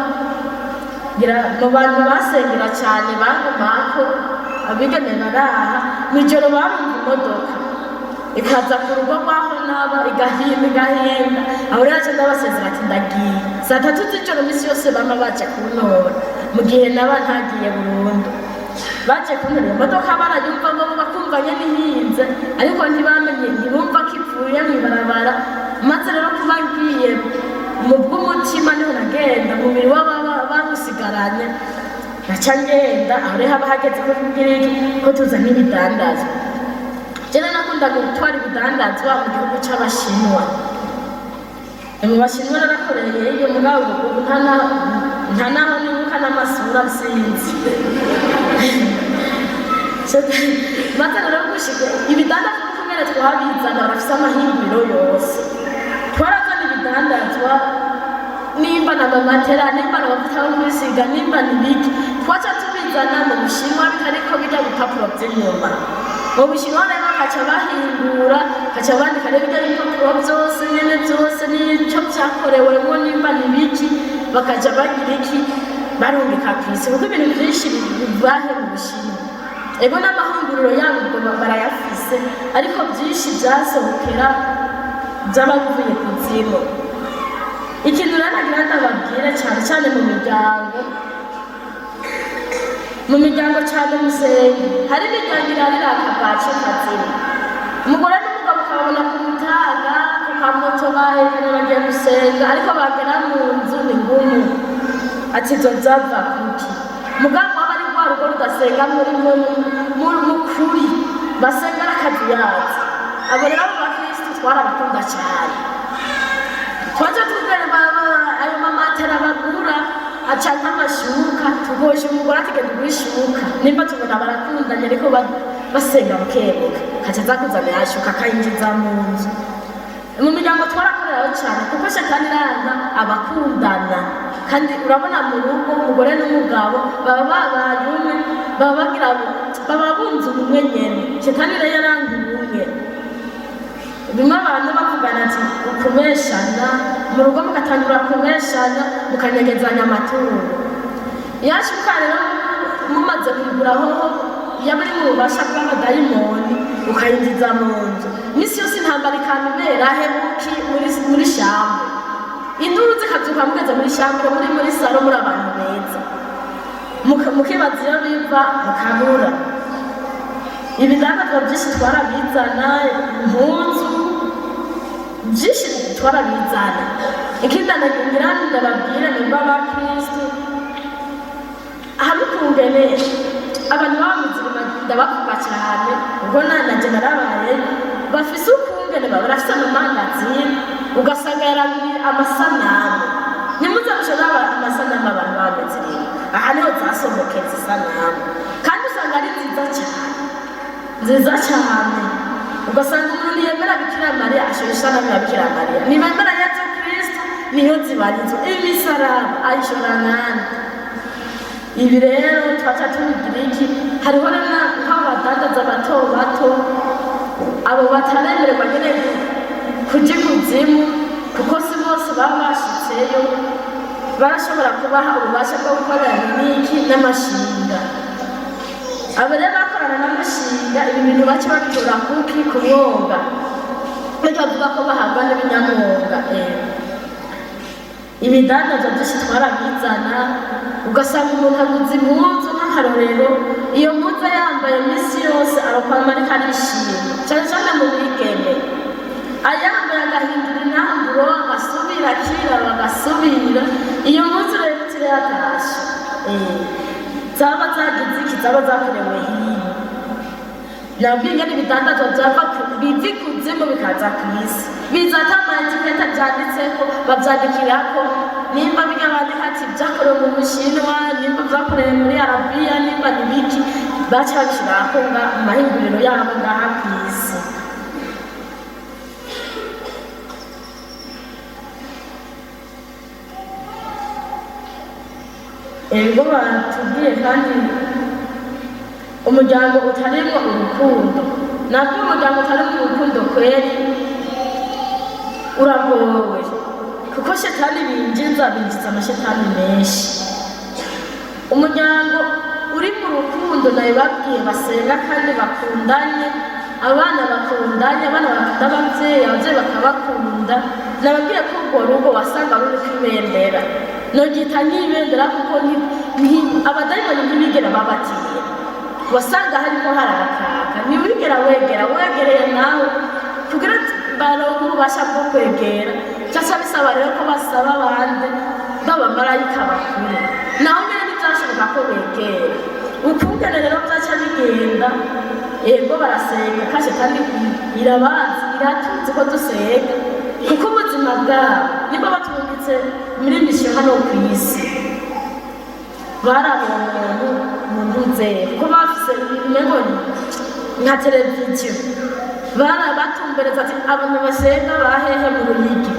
ngira mu bantu basengera cyane bangumako abigeme baraha mw'ijoro barumva imodoka ikaza ku rugo rwaho naba igahimba. Aho rero aca ndabasezera ati ndagiye. Saa 3 z'ijoro misi yose bama baje kuntora, mu gihe naba ntagiye burundu. baje kuntora iyo modoka barayumvamo bakumva nyene ihinze ariko ntibamenye ntibumva ko ivuye mw'ibarabara maze rero kuba ngiye mu bw'umutima niho nagenda umubiri bamusigaranye naca ngenda aho rero haba hageze ko kugira iki ko tuzana ibidandazwa jene nakundaga gutwara ibidandazwa mu gihugu c'abashinwa mu bashinwa narakoreye iyo mugabo ubu nta naho nibuka n'amasura sinzi maze rero gushika ibidandazwa kumere twabizana barafise amahinguriro yose twarazana ibidandazwa nimba na mamatera nimba na mavuta yo kwisiga nimba n'ibiki twaca tubizana mu Bushinwa bitariko bijya bipapuro vy'inyuma mu Bushinwa rero bakaca bahingura bakaca bandika rero bijya bipapuro vyose nyene vyose n'ico vyakorewemo nimba n'ibiki bakaja bagira iki barungika kw'isi kuko ibintu vyinshi bibahe mu Bushinwa ego n'amahinguriro yabo ubwo barayafise ariko vyinshi vyasohokera vyaba bivuye kuzimu ikintu rero nagira ndababwire cyane cyane mu miryango cyane musenge hari imiryango irarira akabace kazima umugore n'umugabo ukababona ku mutaga ku kamoto bahekanye bagiye gusenga ariko bagera mu nzu ni ngumu ati izo zava kuki mugabo waba ari rwa rugo rudasenga mu kuri basengera akazuyazi abo rero abo bakristu twarabakunda cyane twaje tugere ayo mamatera bagura aca nk'amashuka tugosha umugore ategeka guhishuka nimba tubona barakundanye ariko basenga bukebuka kaca aza kuzana yashuka akayinjiza mu nzu mu miryango twarakoreraho cyane kuko shetani iranga abakundana kandi urabona mu rugo umugore n'umugabo baba babaye umwe baba bunze ubumwe nyene shetani rero yaranga ubumwe bimwe abantu bavugana ati ukumeshana mu rugo mugatangura kumeshana mukanyegezanya amaturo yashuka rero mumaze kwiguraho yaba iri mu bubasha bw'abadayimoni ukayinjiza mu nzu misi yose intambara ikamibera hebuki muri shambre induru zikazuka mugeze muri shambre muri saro muri abantu beza mukibaza iyo biva mukabura ibidandazwa byinshi twarabizana impuzu byinshi twarabizana ikindi ngira ndababwire nimba abakristu hari ukungene abantu b'abamuzirima ndabavuga cyane ubwo nanje narabaye bafise ukungene barafise amamangazini ugasanga yarabiye amasanamu nimuze mushobora amasanamu abantu b'abamuzirima aha niho zasomokeza isanamu kandi usanga ari nziza cyane ugasanga umuntu yemera Bikira Mariya ashobora isanamu ya Bikira Mariya nibemera Yesu Kristo niyo zibarizo imisaraba ayishora nani ibi rero twaca tubigira iki hariho nk'abadandaza bato abo bataremererwa nyine kuja ikuzimu kuko si bose baba bashitseyo barashobora kubaha ububasha bwo gukorana n'iki n'amashinga abo rero bakorana n'amashinga ibi bintu baca babitora kuki ku mwonga bavuga ko bahabwa n'ibinyamwonga ibidandazwa byinshi twarabizana ugasanga umuntu aguze impuzu nk'akarorero iyo mpuzu yambaye iminsi yose arakwambara ariko arishimye cyane cyane mu bigeme ayambaye agahindura intamburo agasubira akiraba agasubira iyo mpuzu rero yatashe zaba zagize iki zaba zakorewe hino nabwinge n'ibidandazwa biva ikuzimu bikaza ku isi bizata amaetiketa byanditseko babyandikirako nimba bigabandika ati byakorewe mu Bushinwa nimba byakorewe muri Arabiya nimba n'ibiki baca babishyirako mu mahinguriro yabo ngaha ku isi ego batubwiye kandi umuryango utarimo urukundo nabwo umuryango utarimo urukundo kweri uragowe kuko shetani binjiza amashetani menshi umuryango uri mu rukundo nawe babwiye basenga kandi bakundanye abana bakundanye abana bakunda ababyeyi bakabakunda nababwiye ko urwo rugo wasanga ruri kwibendera nogita nk'ibendera kuko abadayimoni ntibigera babatiye wasanga harimo harakaka ntiwigera wegereye nawe kugira baronke ububasha bwo kwegera cyangwa bisaba rero ko basaba abandi b'abamarayika bakuru naho nyine ntibyashoboka ko begera ukungene rero byaca bigenda yego barasenga kandi irabazi iratuzi ko dusenga kuko ubuzima bwabo niba batungitse muri misiyo hano ku isi barabonye mu nzego ko bafise ibimego nka televiziyo batumbereza ati abantu basenga bahehe mu Ruyigi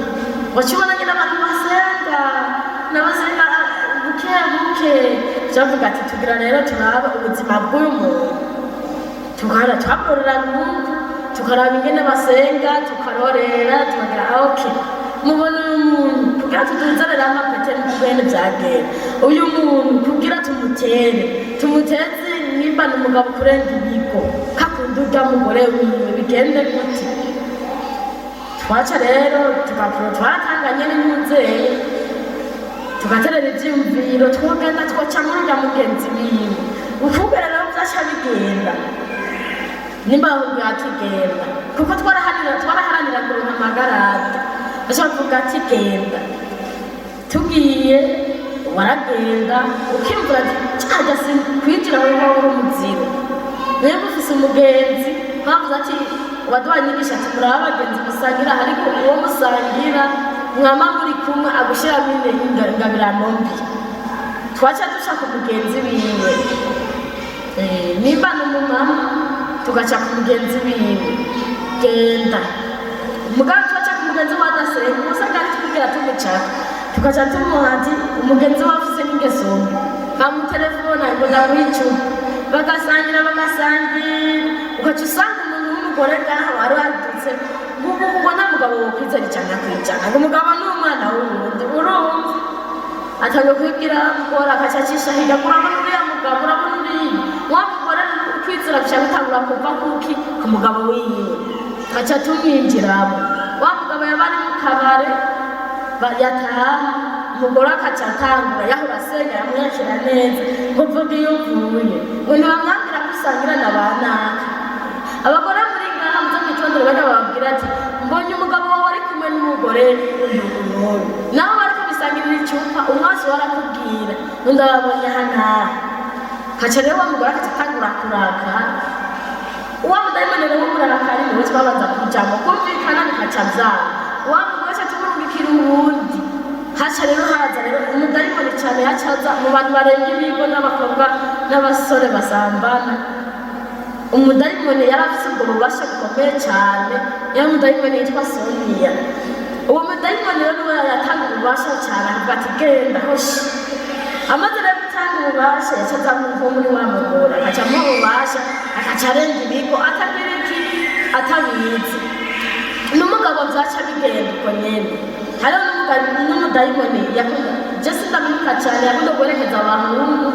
wakibona nyine abantu basenga n'abasenga buke cyavuga ati tugira rero turaba ubuzima bw'uyu muntu tukarorera nguku tukaraba ingene basenga tukarorera tukagira okay mubona uyu muntu kugira tuduzanire amapete n'ibintu byagera uyu muntu kugira tumuteze nimba n'umugabo kurenga ibigo kakunda urya mugore wiwe bigende gute twaca rero twatanganye n'umuzeye tugaterera ibyiyumviro twogenda twoca muri urya mugenzi wiwe ukubwira rero byaca bigenda nimba bwatugenda kuko twaraharanira kuronka amagarada ashobora ati genda tugiye waragenda ukimvura cyajya kwinjira aho ngaho uri umuziro niba ufise umugenzi bavuze ati waduhanyigisha ati muri abagenzi musangira ariko uwo musangira mwama muri kumwe agushyiramo ingabirano mbi twaca dushaka umugenzi wiwe nimba n'umumama tugaca ku mugenzi wiwe genda mugabo tugaca ku mugenzi we adasenga usanga ari tukubwira tumucaka tugaca tumuha ati umugenzi we afise n'ingeso mbi kamutelefona ngo ndawicupa bagasangira ugaca usanga umuntu w'umugore ngaho wari wadutse ngo nta mugabo wokwizera ijana ku ijana ngo umugabo ni umwana w'uwundi urumva atanga kwibwira mugore agaca acisha hirya urabona uriya mugabo urabona uriya wa mugore ukwizera guca bitangura kuva kuki ku mugabo wiwe gaca tumwinjiramo wa mugabo yaba ari mu kabare yataha umugore akaca atangura yahora asenga yamwakira neza ngo mvuge iyo mvuye ngo ntibamwambira ko usangira na ba naka abagore muri ngaha muze mwitondere bajya bababwira ati mbonye umugabo wawe ari kumwe n'umugore w'umuntu nawe bariko bisangirira icupa umwasi warakubwira n'undi ababonye hanaha kaca rero wa mugore akaca atangura kurakara uwa mudayimoni rero w'umurakari niwe twabanza kujamo kumvikana bikaca vyanga wa mugore aca tumurungikira uwundi haca rero haza rero umudayimoni cyane yacaza mu bantu barenga ibigo n'abakobwa n'abasore basambana umudayimoni yari afite ubwo bubasha bukomeye cyane yari umudayimoni yitwa Sonia uwo mudayimoni rero niwe yatanga ububasha cyane avuga ati genda hoshi amaze rero gutanga ububasha yacaza nko muri wa mugore agaca amuha ububasha agaca arenga ibigo atagira iki atabizi n'umugabo byaca bigenda uko nyene hariho n'umudayimoni yakunda je sindamwibuka cyane yakunda guherekeza abahungu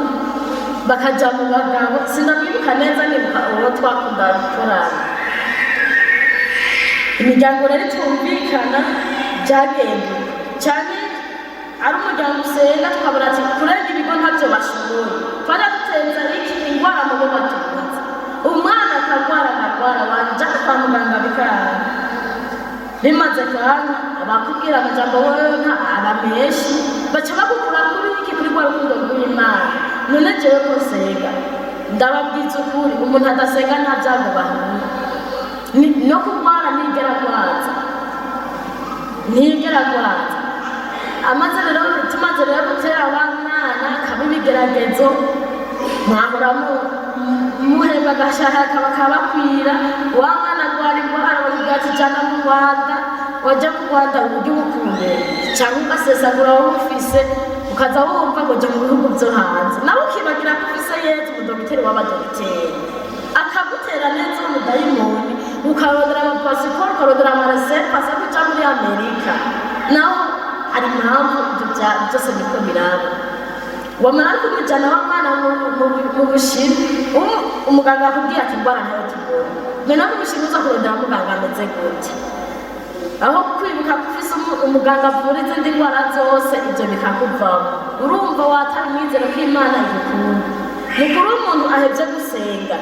bakaja mu bagabo sindamwibuka neza nibuka uwo twakunda gukorana imiryango rero twumvikana byagenda cyane ari umuryango usenga tukabona ati kurenga ibigo ntabyo bashoboye twajya dutenza iki indwara mu bo batukunze umwana akarwara wanjana kwa muganga bikanga bimaze kwanga abakubwira amajambo wonka abamenshi baca bagukura kuri iki kuri rwa rukundo rw'Imana none jewe ko senga ndababwiza ukuri umuntu adasenga nta byago bahura no kurwara ntigera gwaza amaze rero tumaze rero gutera abana akaba ibigeragezo mwahora muhemba agashahaka bakabakwira wa mwana agwara indwara bavuga ati jana mu Rwanda wajya mu Rwanda uburyo bukunde cyangwa ugasesagura wowe ufise ukaza wumva ngo jya mu bihugu byo hanze nawe ukibagira ko ufise Yesu umudogiteri w'abadogiteri akagutera neza umudayimoni ukarondera amapasiporo ukarondera amaresepasi asa kuja muri Amerika naho hari impamvu ibyo byose niko biraba wamara kumujyana w'umwana mu bushiri umuganga akubwiye ati indwara ntayo tubona none mu bushiri uza kurondera muganga ameze gute aho kwibuka ko ufise umuganga avura izindi ndwara zose ibyo bikakuvamo urumva watari mwizero ko Imana igukunda ni ukuri umuntu ahevye gusenga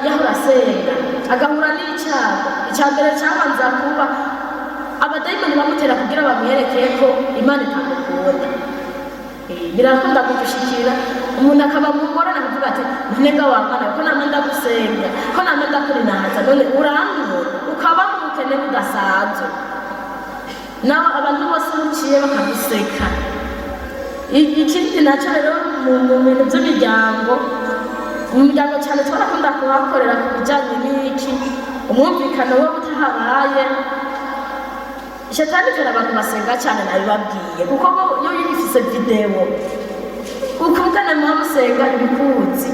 yahora asenga agahura n'icyago icya mbere cyabanza kuba abadayimoni bamutera kugira bamwerekeye ko Imana itamukunda. Birakunda kudushikira umuntu akaba mu ngorane akavuga ati ntenga wa Mana ko namwe ndagusenga ko namwe ndakurinaza none urankunda ukaba mu bukene budasanzwe nawe abantu bose muciye bakaguseka. Ikindi nacyo rero mu bintu by'imiryango mu miryango cyane twarakunda kuhakorera ku bijyanye n'iki umwumvikano wo utahabaye shetani itera abantu basenga cyane nabibabwiye kuko yo yifise videwo ukuvugana muba musenga ibikuzi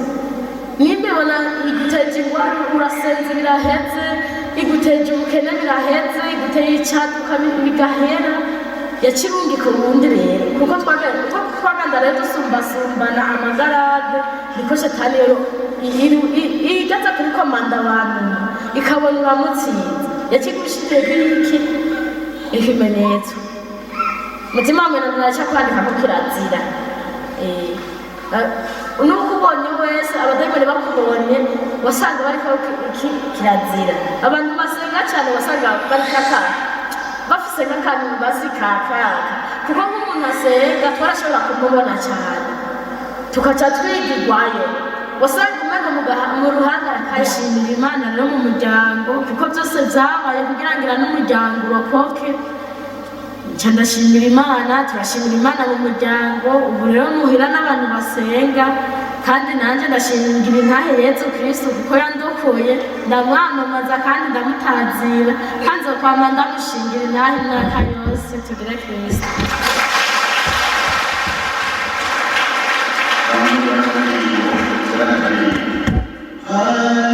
nimbibona iguteje ingwara urasenze biraheze iguteje ubukene biraheze iguteye icyaduka bigahera yakirungi ku wundi rero kuko twaganda rero dusumbasumbana amagarade niko shetani rero igaza kuri komanda abantu ikabona uramutsinze yakigushije iki ikimenyetso mutima wawe naracha kwandika ko kirazira nuko ubonye wese abadayimoni bakubonye wasanga bariko kirazira abantu basenga cyane wasanga bari kaka bafise nk'akantu bazikaka kuko nk'umuntu asenga twarashobora kumubona cyane tukaca twigirwayo wasanga umenya mu ruhande akayishimira Imana rero mu muryango kuko byose byabaye kugira ngo n'umuryango urokoke. Nca ndashimira Imana turashimira Imana mu muryango ubu rero muhira n'abantu basenga kandi nanjye ndashingira intahe Yesu Kristo kuko yandokoye ndamwamamaza kandi ndamutazira kandi nzokwama ndamushingira intahe imyaka yose tugire Kristo. Hallelujah.